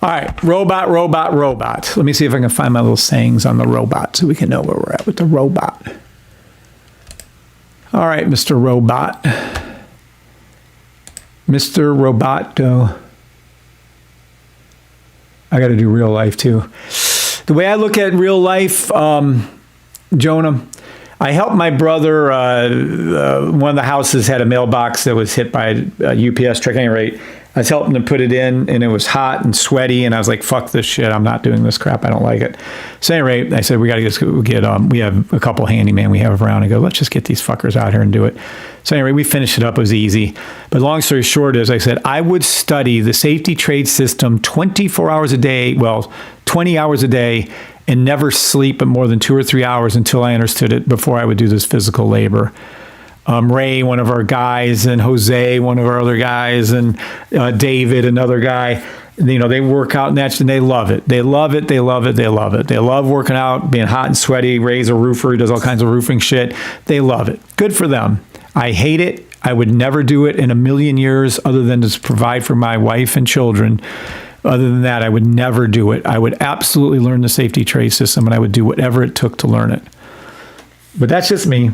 all right, robot, robot, robot. Let me see if I can find my little sayings on the robot so we can know where we're at with the robot. All right, Mr. Robot. Mr. Roboto. I got to do real life too. The way I look at real life, Jonah, I helped my brother. One of the houses had a mailbox that was hit by a UPS truck. At any rate, I was helping to put it in, and it was hot and sweaty, and I was like, fuck this shit. I'm not doing this crap. I don't like it. So at any rate, I said, we got to just get, we have a couple handyman we have around. I go, let's just get these fuckers out here and do it. So anyway, we finished it up. It was easy. But long story short is, I said, I would study the safety trade system 24 hours a day, well, 20 hours a day, and never sleep at more than 2 or 3 hours until I understood it before I would do this physical labor. Ray, one of our guys, and Jose, one of our other guys, and David, another guy, you know, they work out and that, and they love it. They love it. They love it. They love it. They love working out, being hot and sweaty. Ray's a roofer. He does all kinds of roofing shit. They love it. Good for them. I hate it. I would never do it in a million years other than to provide for my wife and children. Other than that, I would never do it. I would absolutely learn the safety trade system, and I would do whatever it took to learn it. But that's just me.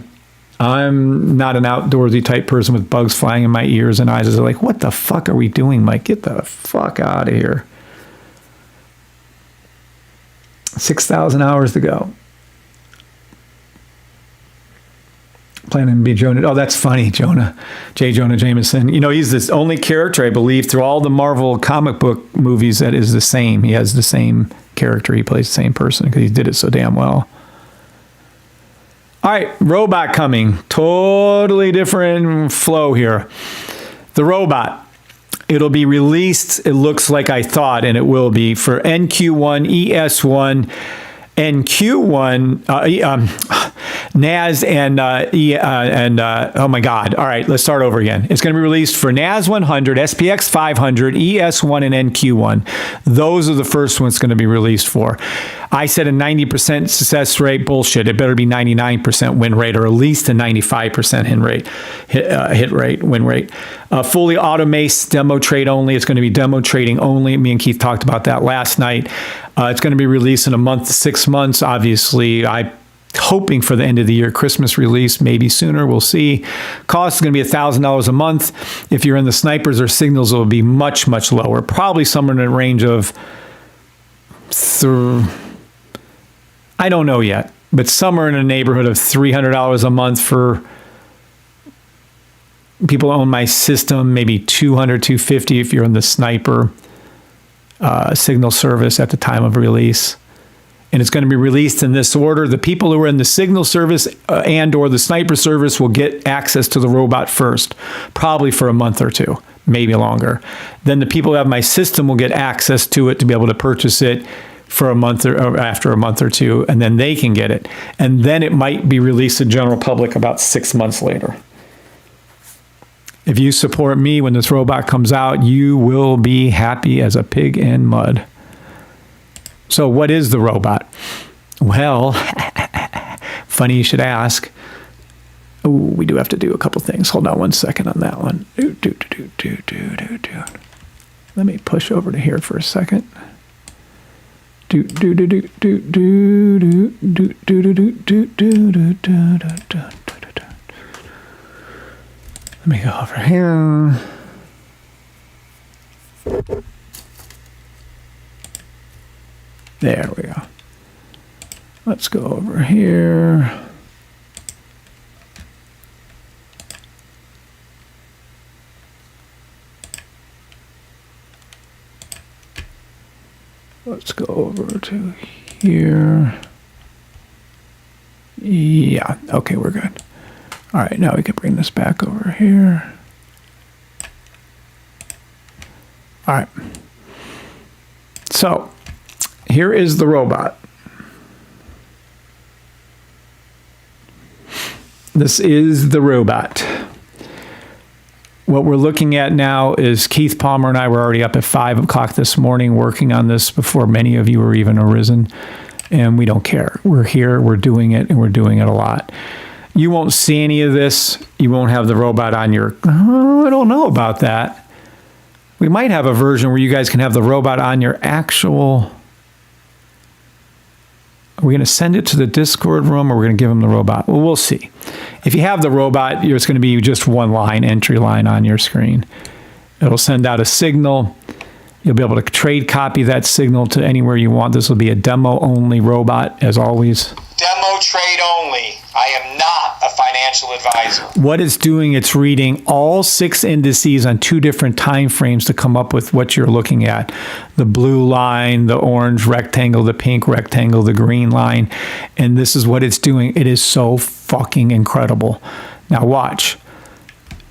I'm not an outdoorsy type person with bugs flying in my ears and eyes. It's like, what the fuck are we doing, Mike? Get the fuck out of here. 6,000 hours to go. Planning to be Jonah. Oh, that's funny, Jonah. J. Jonah Jameson. You know, he's this only character, I believe, through all the Marvel comic book movies that is the same. He has the same character. He plays the same person because he did it so damn well. All right, robot coming. Totally different flow here. The robot. It'll be released, it looks like I thought, and it will be, for NQ1, ES1, NQ1, NAS, and oh my God. All right, let's start over again. It's going to be released for NAS 100, SPX 500, ES1, and NQ1. Those are the first ones going to be released for. I said a 90% success rate. Bullshit. It better be 99% win rate, or at least a 95% win rate. Fully automated demo trade only. It's going to be demo trading only. Me and Keith talked about that last night. It's going to be released in a month to 6 months. Obviously, I'm hoping for the end of the year Christmas release, maybe sooner. We'll see. Cost is going to be $1,000 a month. If you're in the snipers or signals, it will be much, much lower. Probably somewhere in the range of I don't know yet, but somewhere in the neighborhood of $300 a month for people who own my system, maybe $200, $250 if you're in the sniper signal service at the time of release. And it's going to be released in this order. The people who are in the signal service and or the sniper service will get access to the robot first, probably for a month or two, maybe longer. Then the people who have my system will get access to it to be able to purchase it for a month or after a month or two, and then they can get it. And then it might be released to the general public about 6 months later. If you support me when this robot comes out, you will be happy as a pig in mud. So what is the robot? Well, funny you should ask. Ooh, we do have to do a couple things. Hold on one second on that one. Let me push over to here for a second. Let me go over here. There we go. Let's go over here. Let's go over to here. Yeah, okay, we're good. All right, now we can bring this back over here. All right. So, here is the robot. This is the robot. What we're looking at now is Keith Palmer and I were already up at 5 o'clock this morning working on this before many of you were even arisen. And we don't care. We're here, we're doing it, and we're doing it a lot. You won't see any of this. You won't have the robot on your... Oh, I don't know about that. We might have a version where you guys can have the robot on your actual... Are we going to send it to the Discord room, or we're going to give them the robot? Well, we'll see. If you have the robot, it's going to be just one line, entry line on your screen. It'll send out a signal. You'll be able to trade copy that signal to anywhere you want. This will be a demo-only robot, as always. Demo trade only. I am not a financial advisor. What it's doing, it's reading all 6 indices on 2 different time frames to come up with what you're looking at. The blue line, the orange rectangle, the pink rectangle, the green line. And this is what it's doing. It is so fucking incredible. Now watch.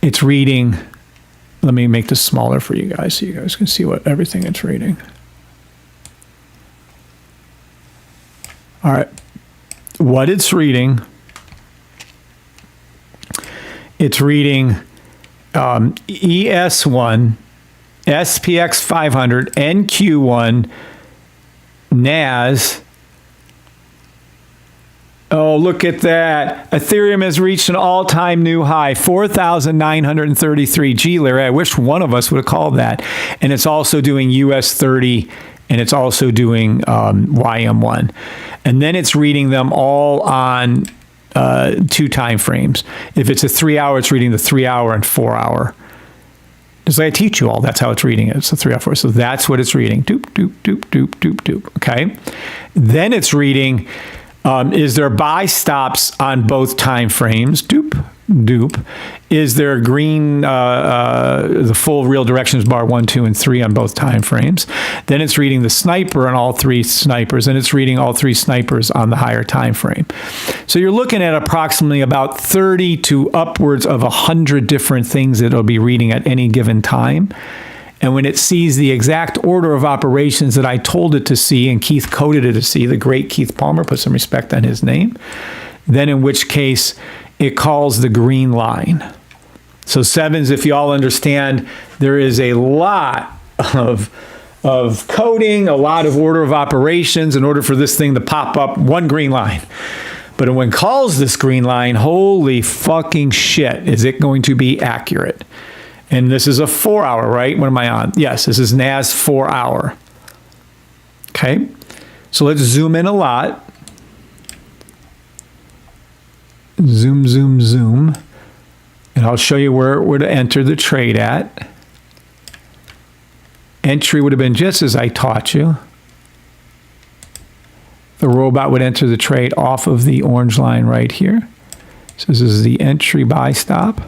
It's reading. Let me make this smaller for you guys so you guys can see what everything it's reading. All right. What it's reading... It's reading ES1, SPX 500, NQ1, NAS, Oh, look at that. Ethereum has reached an all-time new high, 4,933. Gee, Larry, I wish one of us would have called that. And it's also doing US 30, and it's also doing YM1. And then it's reading them all on 2 time frames. If it's a 3 hour, it's reading the 3 hour and 4 hour. Just like I teach you all, that's how it's reading it. It's a 3 hour, 4. So that's what it's reading. Doop, doop, doop, doop, doop, doop. Okay. Then it's reading, is there buy stops on both time frames? Doop, doop. Is there green, the full real directions bar 1, 2, and 3 on both time frames? Then it's reading the sniper on all 3 snipers, and it's reading all 3 snipers on the higher time frame. So you're looking at approximately about 30 to upwards of 100 different things that it'll be reading at any given time. And when it sees the exact order of operations that I told it to see, and Keith coded it to see, the great Keith Palmer, put some respect on his name, then in which case it calls the green line. So sevens, if you all understand, there is a lot of coding, a lot of order of operations in order for this thing to pop up one green line. But when it calls this green line, holy fucking shit, is it going to be accurate? And this is a 4 hour, right? What am I on? Yes, this is NAS 4 hour. Okay, so let's zoom in a lot. Zoom, zoom, zoom. And I'll show you where to enter the trade at. Entry would have been just as I taught you. The robot would enter the trade off of the orange line right here. So this is the entry buy stop.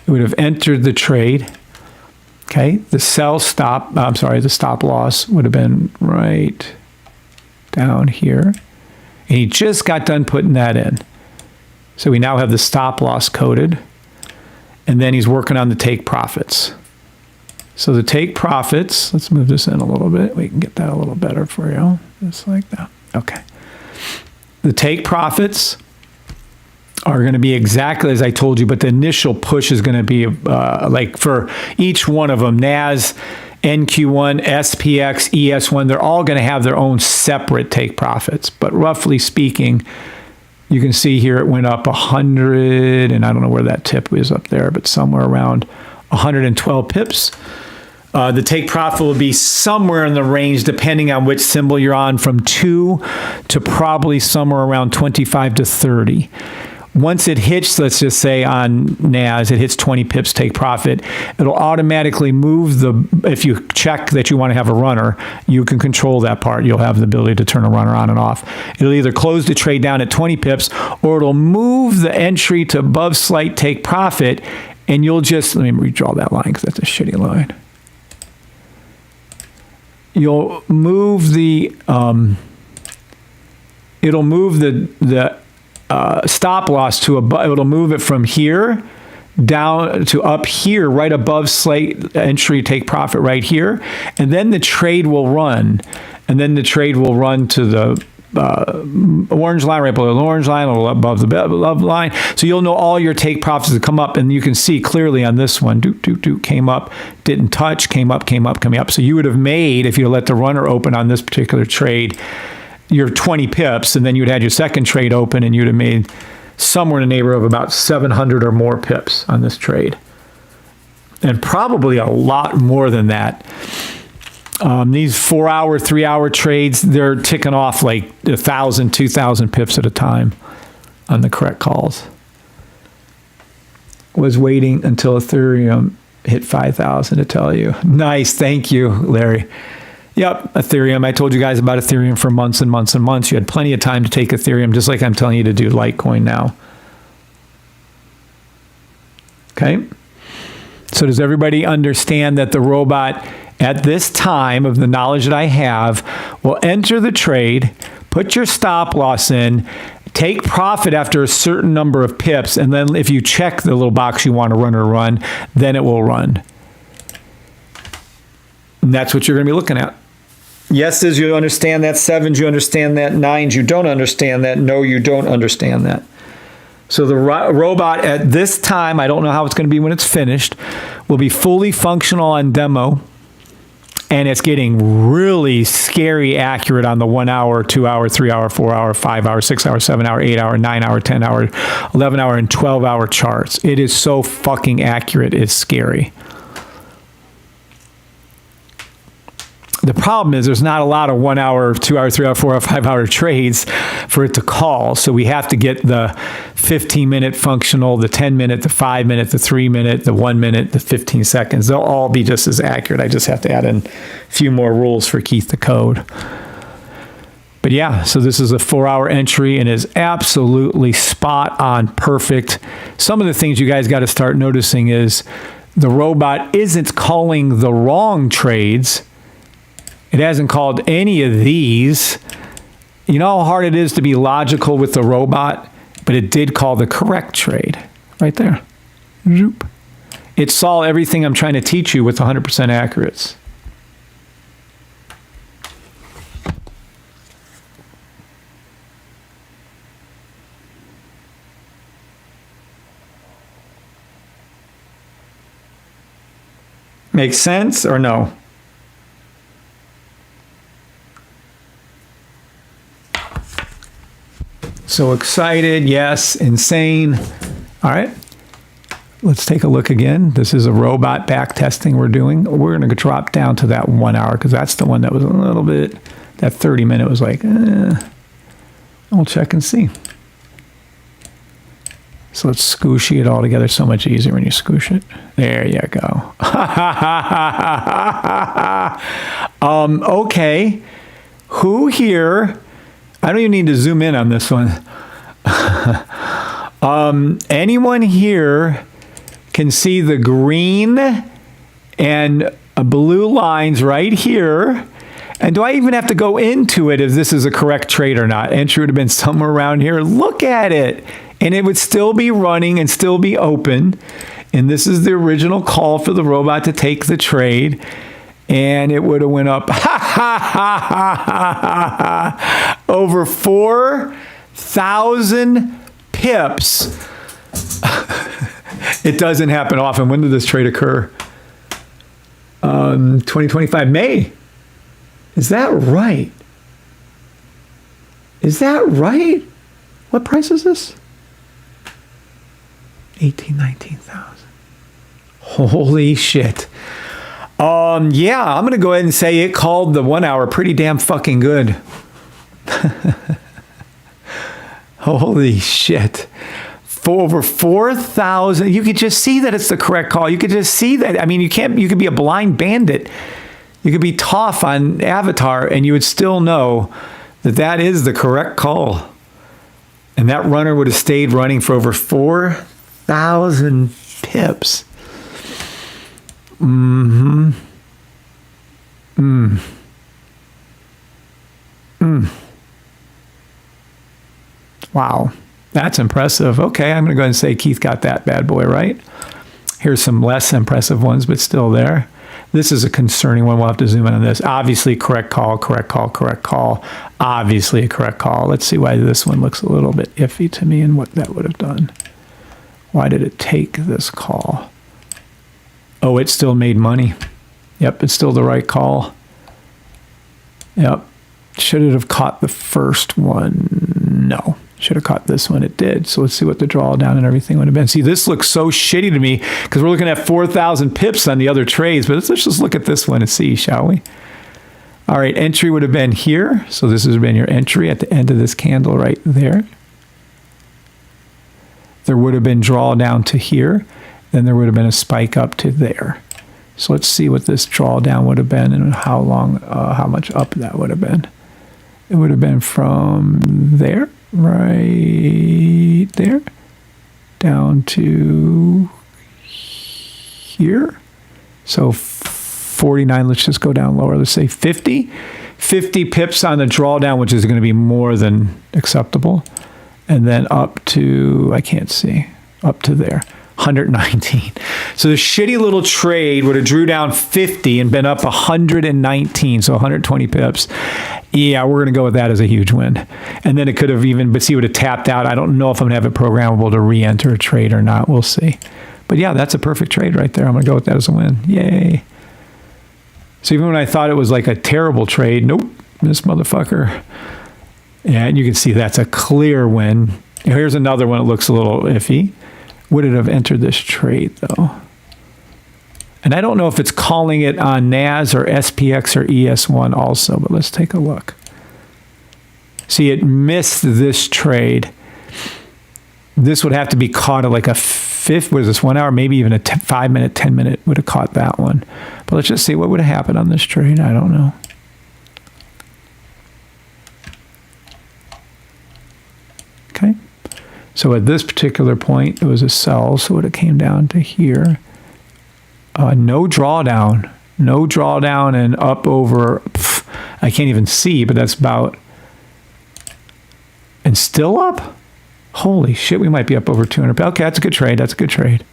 It would have entered the trade. Okay, the sell stop, I'm sorry, the stop loss would have been right down here. And he just got done putting that in. So we now have the stop loss coded. And then he's working on the take profits. So the take profits, let's move this in a little bit. We can get that a little better for you. Just like that. Okay. The take profits are going to be exactly as I told you, but the initial push is going to be like for each one of them, NAS, NQ1, SPX, ES1, they're all going to have their own separate take profits. But roughly speaking, you can see here it went up 100, and I don't know where that tip was up there, but somewhere around 112 pips. The take profit will be somewhere in the range, depending on which symbol you're on, from 2 to probably somewhere around 25 to 30. Once it hits, let's just say on NAS, it hits 20 pips take profit, it'll automatically move if you check that you want to have a runner, you can control that part. You'll have the ability to turn a runner on and off. It'll either close the trade down at 20 pips, or it'll move the entry to above slight take profit, and you'll just, let me redraw that line because that's a shitty line. You'll move the, it'll move the stop loss to above, it'll move it from here down to up here, right above slight entry take profit right here. And then the trade will run. And then the trade will run to the orange line, right below the orange line, or above the above line. So you'll know all your take profits to come up, and you can see clearly on this one, came up, didn't touch, came up, coming up. So you would have made, if you let the runner open on this particular trade, your 20 pips, and then you'd had your second trade open, and you'd have made somewhere in the neighborhood of about 700 or more pips on this trade. And probably a lot more than that. These 4 hour, 3 hour trades, they're ticking off like 1,000, 2,000 pips at a time on the correct calls. Was waiting until Ethereum hit 5,000 to tell you. Nice, thank you, Larry. Yep, Ethereum. I told you guys about Ethereum for months and months and months. You had plenty of time to take Ethereum, just like I'm telling you to do Litecoin now. Okay? So does everybody understand that the robot, at this time of the knowledge that I have, will enter the trade, put your stop loss in, take profit after a certain number of pips, and then if you check the little box you want to run, then it will run. And that's what you're going to be looking at. Yeses, you understand that. Sevens, you understand that. Nines, you don't understand that. No, you don't understand that. So the robot at this time, I don't know how it's going to be when it's finished, will be fully functional on demo And it's getting really scary accurate on the 1 hour, 2 hour, 3 hour, 4 hour, 5 hour, 6 hour, 7 hour, 8 hour, 9 hour, 10 hour, 11 hour, and 12 hour charts. It is so fucking accurate. It's scary. The problem is there's not a lot of 1 hour, 2 hour, 3 hour, 4 hour, 5 hour trades for it to call. So we have to get the 15-minute functional, the 10-minute, the 5-minute, the 3-minute, the 1 minute, the 15 seconds. They'll all be just as accurate. I just have to add in a few more rules for Keith the code. But yeah, so this is a 4-hour entry and is absolutely spot on, perfect. Some of the things you guys got to start noticing is the robot isn't calling the wrong trades. It hasn't called any of these. You know how hard it is to be logical with the robot? But it did call the correct trade right there. Zoop. It saw everything I'm trying to teach you with 100% accuracy. Makes sense or no? So excited, yes, insane. All right, let's take a look again. This is a robot back testing we're doing. We're going to drop down to that 1 hour because that's the one that was a little bit, that 30-minute was like, I'll check and see. So let's scooshy it all together. So much easier when you scoosh it. There you go. Okay, who here? I don't even need to zoom in on this one. Anyone here can see the green and blue lines right here. And do I even have to go into it if this is a correct trade or not? Entry would have been somewhere around here. Look at it. And it would still be running and still be open. And this is the original call for the robot to take the trade. And it would have went up over 4,000 pips. It doesn't happen often. When did this trade occur? 2025 May. Is that right? Is that right? What price is this? 19,000. Holy shit. Yeah, I'm going to go ahead and say it called the 1 hour pretty damn fucking good. Holy shit. For over 4,000. You could just see that it's the correct call. You could just see that. I mean, you could be a blind bandit. You could be tough on Avatar and you would still know that that is the correct call. And that runner would have stayed running for over 4,000 pips. Wow, that's impressive. Okay, I'm going to go ahead and say Keith got that bad boy right. Here's some less impressive ones, but still there. This is a concerning one. We'll have to zoom in on this. Obviously, correct call, correct call, correct call. Obviously, a correct call. Let's see why this one looks a little bit iffy to me and what that would have done. Why did it take this call? Oh, it still made money. Yep, it's still the right call. Yep. Should it have caught the first one? No. Should have caught this one. It did. So let's see what the drawdown and everything would have been. See, this looks so shitty to me because we're looking at 4,000 pips on the other trades. But let's just look at this one and see, shall we? All right, entry would have been here. So this has been your entry at the end of this candle right there. There would have been drawdown to here. Then there would have been a spike up to there. So let's see what this drawdown would have been and how long, how much up that would have been. It would have been from there, right there, down to here. So 49, let's just go down lower. Let's say 50. 50 pips on the drawdown, which is going to be more than acceptable. And then up to, I can't see, up to there. 119. So the shitty little trade would have drew down 50 and been up 119, so 120 pips. Yeah, we're going to go with that as a huge win. And then it could have even, but see, it would have tapped out. I don't know if I'm going to have it programmable to re-enter a trade or not. We'll see. But yeah, that's a perfect trade right there. I'm going to go with that as a win. Yay. So even when I thought it was like a terrible trade, nope, this motherfucker. Yeah, and you can see that's a clear win. Here's another one that looks a little iffy. Would it have entered this trade, though? And I don't know if it's calling it on NAS or SPX or ES1 also, but let's take a look. See, it missed this trade. This would have to be caught at like a fifth, what is this, 1 hour, maybe even a 5 minute, 10 minute would have caught that one. But let's just see what would have happened on this trade. I don't know. Okay. So at this particular point, it was a sell. So it came down to here. No drawdown. No drawdown and up over, I can't even see, but that's about, and still up? Holy shit, we might be up over 200. Okay, that's a good trade. That's a good trade.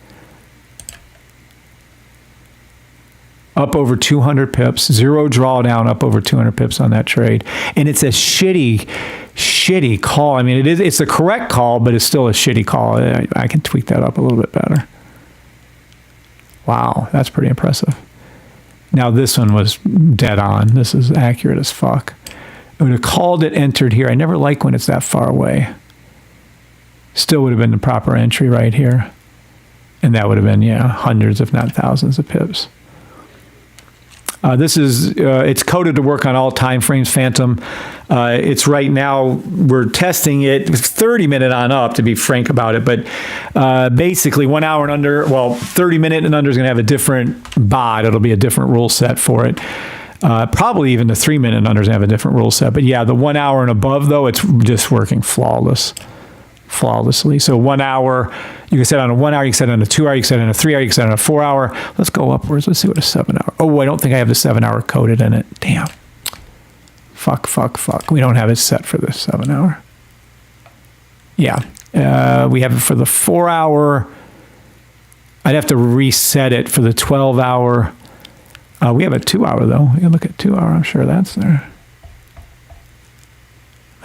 Up over 200 pips. Zero drawdown, up over 200 pips on that trade. And it's a shitty call. I mean, it's the correct call, but it's still a shitty call. I can tweak that up a little bit better. Wow, that's pretty impressive. Now this one was dead on. This is accurate as fuck. I would have called it entered here. I never like when it's that far away. Still would have been the proper entry right here. And that would have been, yeah, hundreds if not thousands of pips. This is, it's coded to work on all time frames, Phantom. It's right now, we're testing it 30-minute on up, to be frank about it. But basically 1 hour and under, well, 30-minute and under is going to have a different bot. It'll be a different rule set for it. Probably even the 3-minute and under is going to have a different rule set. But yeah, the 1 hour and above, though, it's just working flawlessly. So 1 hour, you can set on a 1 hour, you can set on a 2 hour, you can set on a 3 hour, you can set on a 4 hour. Let's go upwards. Let's see what a 7 hour. Oh, I don't think I have the 7 hour coded in it. Damn. Fuck. We don't have it set for the 7 hour. Yeah. We have it for the 4 hour. I'd have to reset it for the 12 hour. We have a 2 hour though. You can look at 2 hour. I'm sure that's there.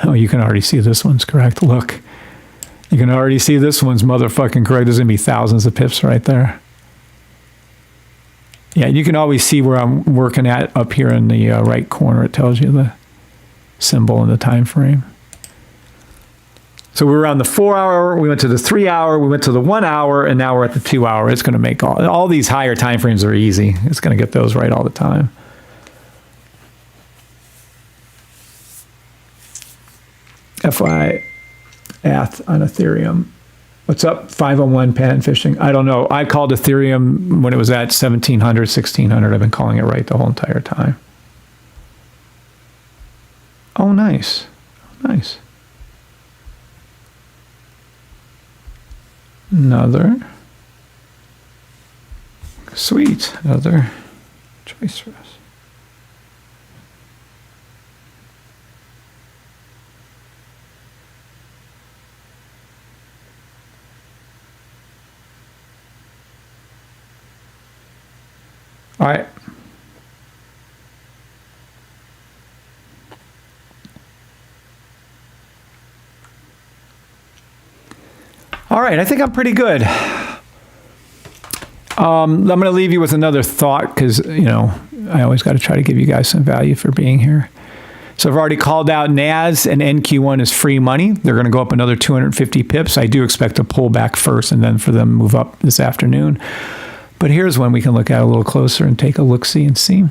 Oh, you can already see this one's correct. Look. You can already see this one's motherfucking correct. There's going to be thousands of pips right there. Yeah, you can always see where I'm working at up here in the right corner. It tells you the symbol and the time frame. So we were on the 4 hour, we went to the 3 hour, we went to the 1 hour, and now we're at the 2 hour. It's going to make all these higher time frames are easy. It's going to get those right all the time. FYI. On Ethereum. What's up? 501 patent phishing. I don't know. I called Ethereum when it was at 1700, 1600. I've been calling it right the whole entire time. Oh, nice. Nice. Another. Sweet. Another choice for us. All right. All right, I think I'm pretty good. I'm going to leave you with another thought because, you know, I always got to try to give you guys some value for being here. So I've already called out NAS and NQ1 is free money. They're going to go up another 250 pips. I do expect to pull back first and then for them to move up this afternoon. But here's one we can look at a little closer and take a look-see and see.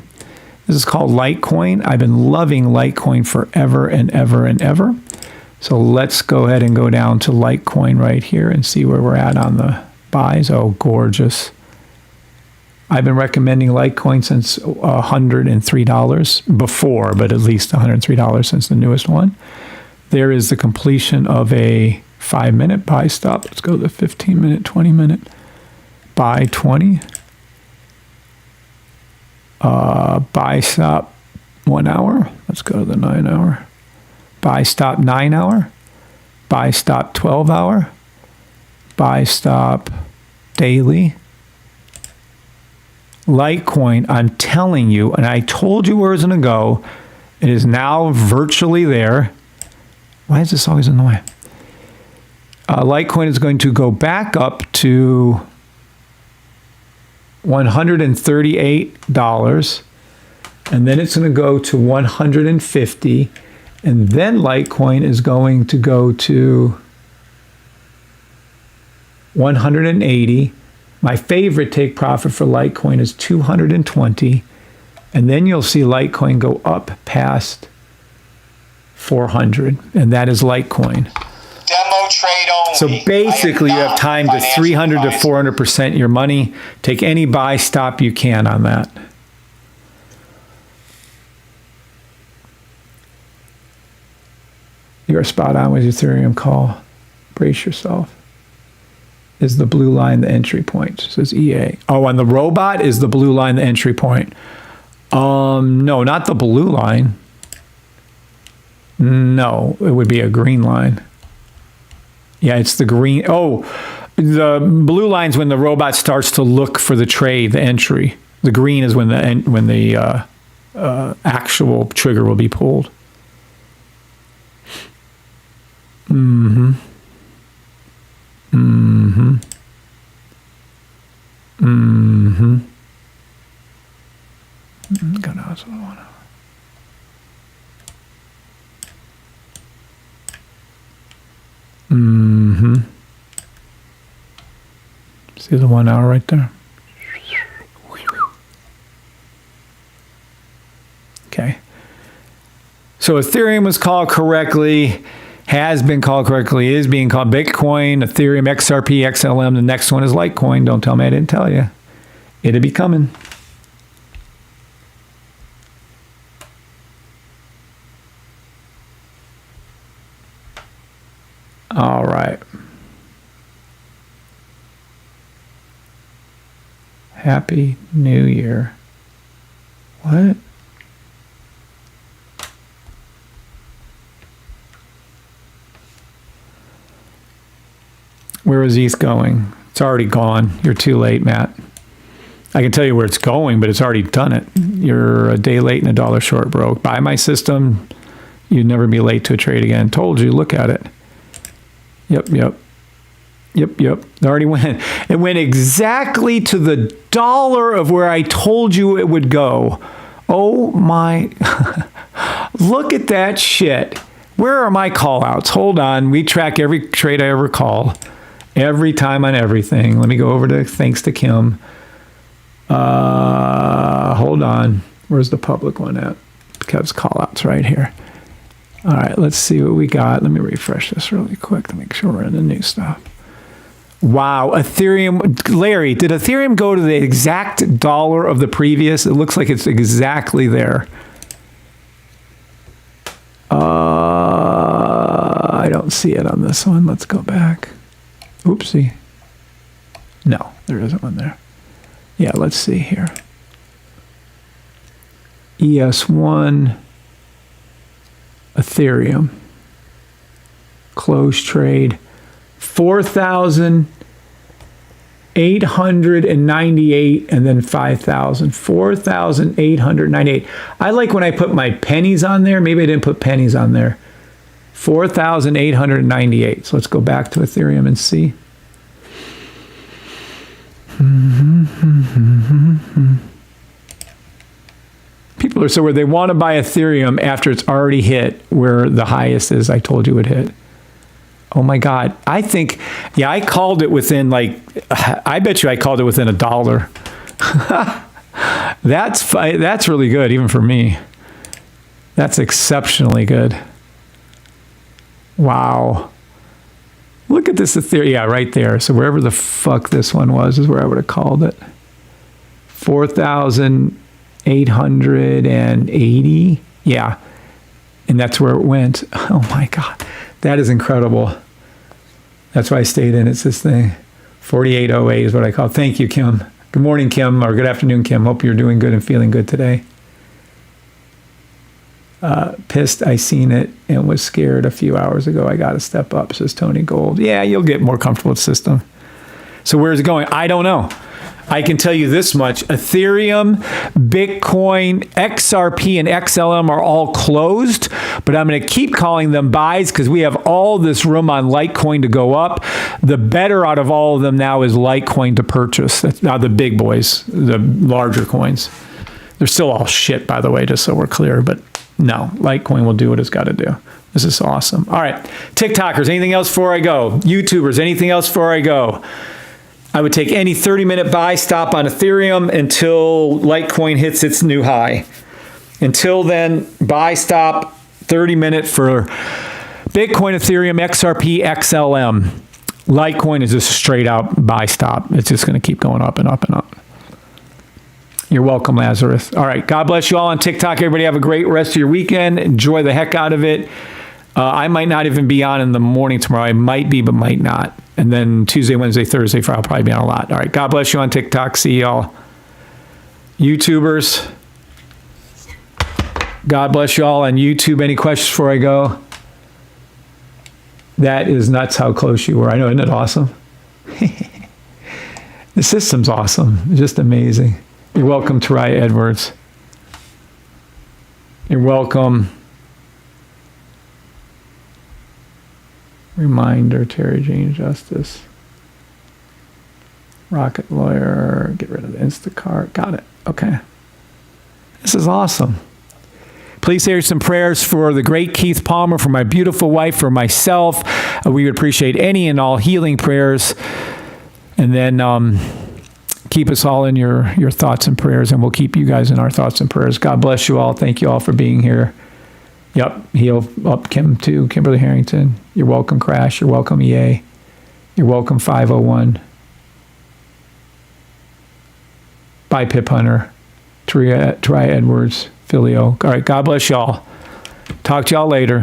This is called Litecoin. I've been loving Litecoin forever and ever and ever. So let's go ahead and go down to Litecoin right here and see where we're at on the buys. Oh, gorgeous. I've been recommending Litecoin since $103 before, but at least $103 since the newest one. There is the completion of a 5-minute buy stop. Let's go to the 15-minute, 20-minute. Buy 20. Buy stop 1 hour. Let's go to the 9 hour. Buy stop 9 hour. Buy stop 12 hour. Buy stop daily. Litecoin, I'm telling you, and I told you where it's going to go. It is now virtually there. Why is this always in the way? Litecoin is going to go back up to $138. and then it's going to go to 150, and then Litecoin is going to go to 180. My favorite take profit for Litecoin is 220, and then you'll see Litecoin go up past 400, and that is Litecoin. Demo trade only. So basically, you have time to 300 to 400% your money. Take any buy stop you can on that. You're spot on with Ethereum call. Brace yourself. Is the blue line the entry point? Says EA. Oh, and the robot is the blue line the entry point. No, not the blue line. No, it would be a green line. Yeah, it's the green. Oh, the blue line's when the robot starts to look for the trade, the entry. The green is when the actual trigger will be pulled. Mm-hmm. Mm-hmm. Mm-hmm. Mm-hmm. See the 1 hour right there? Okay. So Ethereum was called correctly, has been called correctly, is being called Bitcoin, Ethereum, XRP, XLM. The next one is Litecoin. Don't tell me I didn't tell you. It'll be coming. All right. Happy New Year. What? Where is ETH going? It's already gone. You're too late, Matt. I can tell you where it's going, but it's already done it. You're a day late and a dollar short, bro. Buy my system. You'd never be late to a trade again. Told you. Look at it. Yep. It already went. It went exactly to the dollar of where I told you it would go. Oh my. Look at that shit. Where are my call outs? Hold on. We track every trade I ever call. Every time on everything. Let me go over to thanks to Kim. Hold on. Where's the public one at? Kev's call outs right here. All right, let's see what we got. Let me refresh this really quick to make sure we're in the new stuff. Wow, Ethereum. Larry, did Ethereum go to the exact dollar of the previous? It looks like it's exactly there. I don't see it on this one. Let's go back. Oopsie. No, there isn't one there. Yeah, let's see here. ES1, Ethereum, close trade, 4,898, and then 5,000. 4,898. I like when I put my pennies on there. Maybe I didn't put pennies on there. 4,898. So let's go back to Ethereum and see. People are so where they want to buy Ethereum after it's already hit where the highest is I told you would hit. Oh my God. I think, yeah, I called it within like, I bet you I called it within $1. That's really good, even for me. That's exceptionally good. Wow. Look at this Ethereum. Yeah, right there. So wherever the fuck this one was is where I would have called it. 4,880. Yeah. And that's where it went. Oh my God. That is incredible. That's why I stayed in. It's this thing. 4808 is what I call it. Thank you, Kim. Good morning, Kim, or good afternoon, Kim. Hope you're doing good and feeling good today. Pissed I seen it and was scared a few hours ago. I got to step up, says Tony Gold. Yeah, you'll get more comfortable with the system. So where's it going? I don't know. I can tell you this much. Ethereum, Bitcoin, XRP, and XLM are all closed, but I'm going to keep calling them buys because we have all this room on Litecoin to go up. The better out of all of them now is Litecoin to purchase. That's now the big boys, the larger coins. They're still all shit, by the way, just so we're clear. But no, Litecoin will do what it's got to do. This is awesome. All right. TikTokers, anything else before I go? YouTubers, anything else before I go? I would take any 30-minute buy stop on Ethereum until Litecoin hits its new high. Until then, buy stop 30-minute for Bitcoin, Ethereum, XRP, XLM. Litecoin is just a straight out buy stop. It's just going to keep going up and up and up. You're welcome, Lazarus. All right. God bless you all on TikTok. Everybody have a great rest of your weekend. Enjoy the heck out of it. I might not even be on in the morning tomorrow. I might be, but might not. And then Tuesday, Wednesday, Thursday, Friday, I'll probably be on a lot. All right. God bless you on TikTok. See y'all. YouTubers. God bless you all on YouTube. Any questions before I go? That is nuts how close you were. I know, isn't it awesome? The system's awesome. It's just amazing. You're welcome, Tariah Edwards. You're welcome. Reminder, Terry Jane Justice. Rocket Lawyer. Get rid of the Instacart. Got it. Okay. This is awesome. Please say some prayers for the great Keith Palmer, for my beautiful wife, for myself. We would appreciate any and all healing prayers. And then keep us all in your thoughts and prayers, and we'll keep you guys in our thoughts and prayers. God bless you all. Thank you all for being here. Yep, heal up Kim too. Kimberly Harrington. You're welcome, Crash. You're welcome, EA. You're welcome, 501. Bye, Pip Hunter. Tria Edwards. Filio. All right, God bless y'all. Talk to y'all later.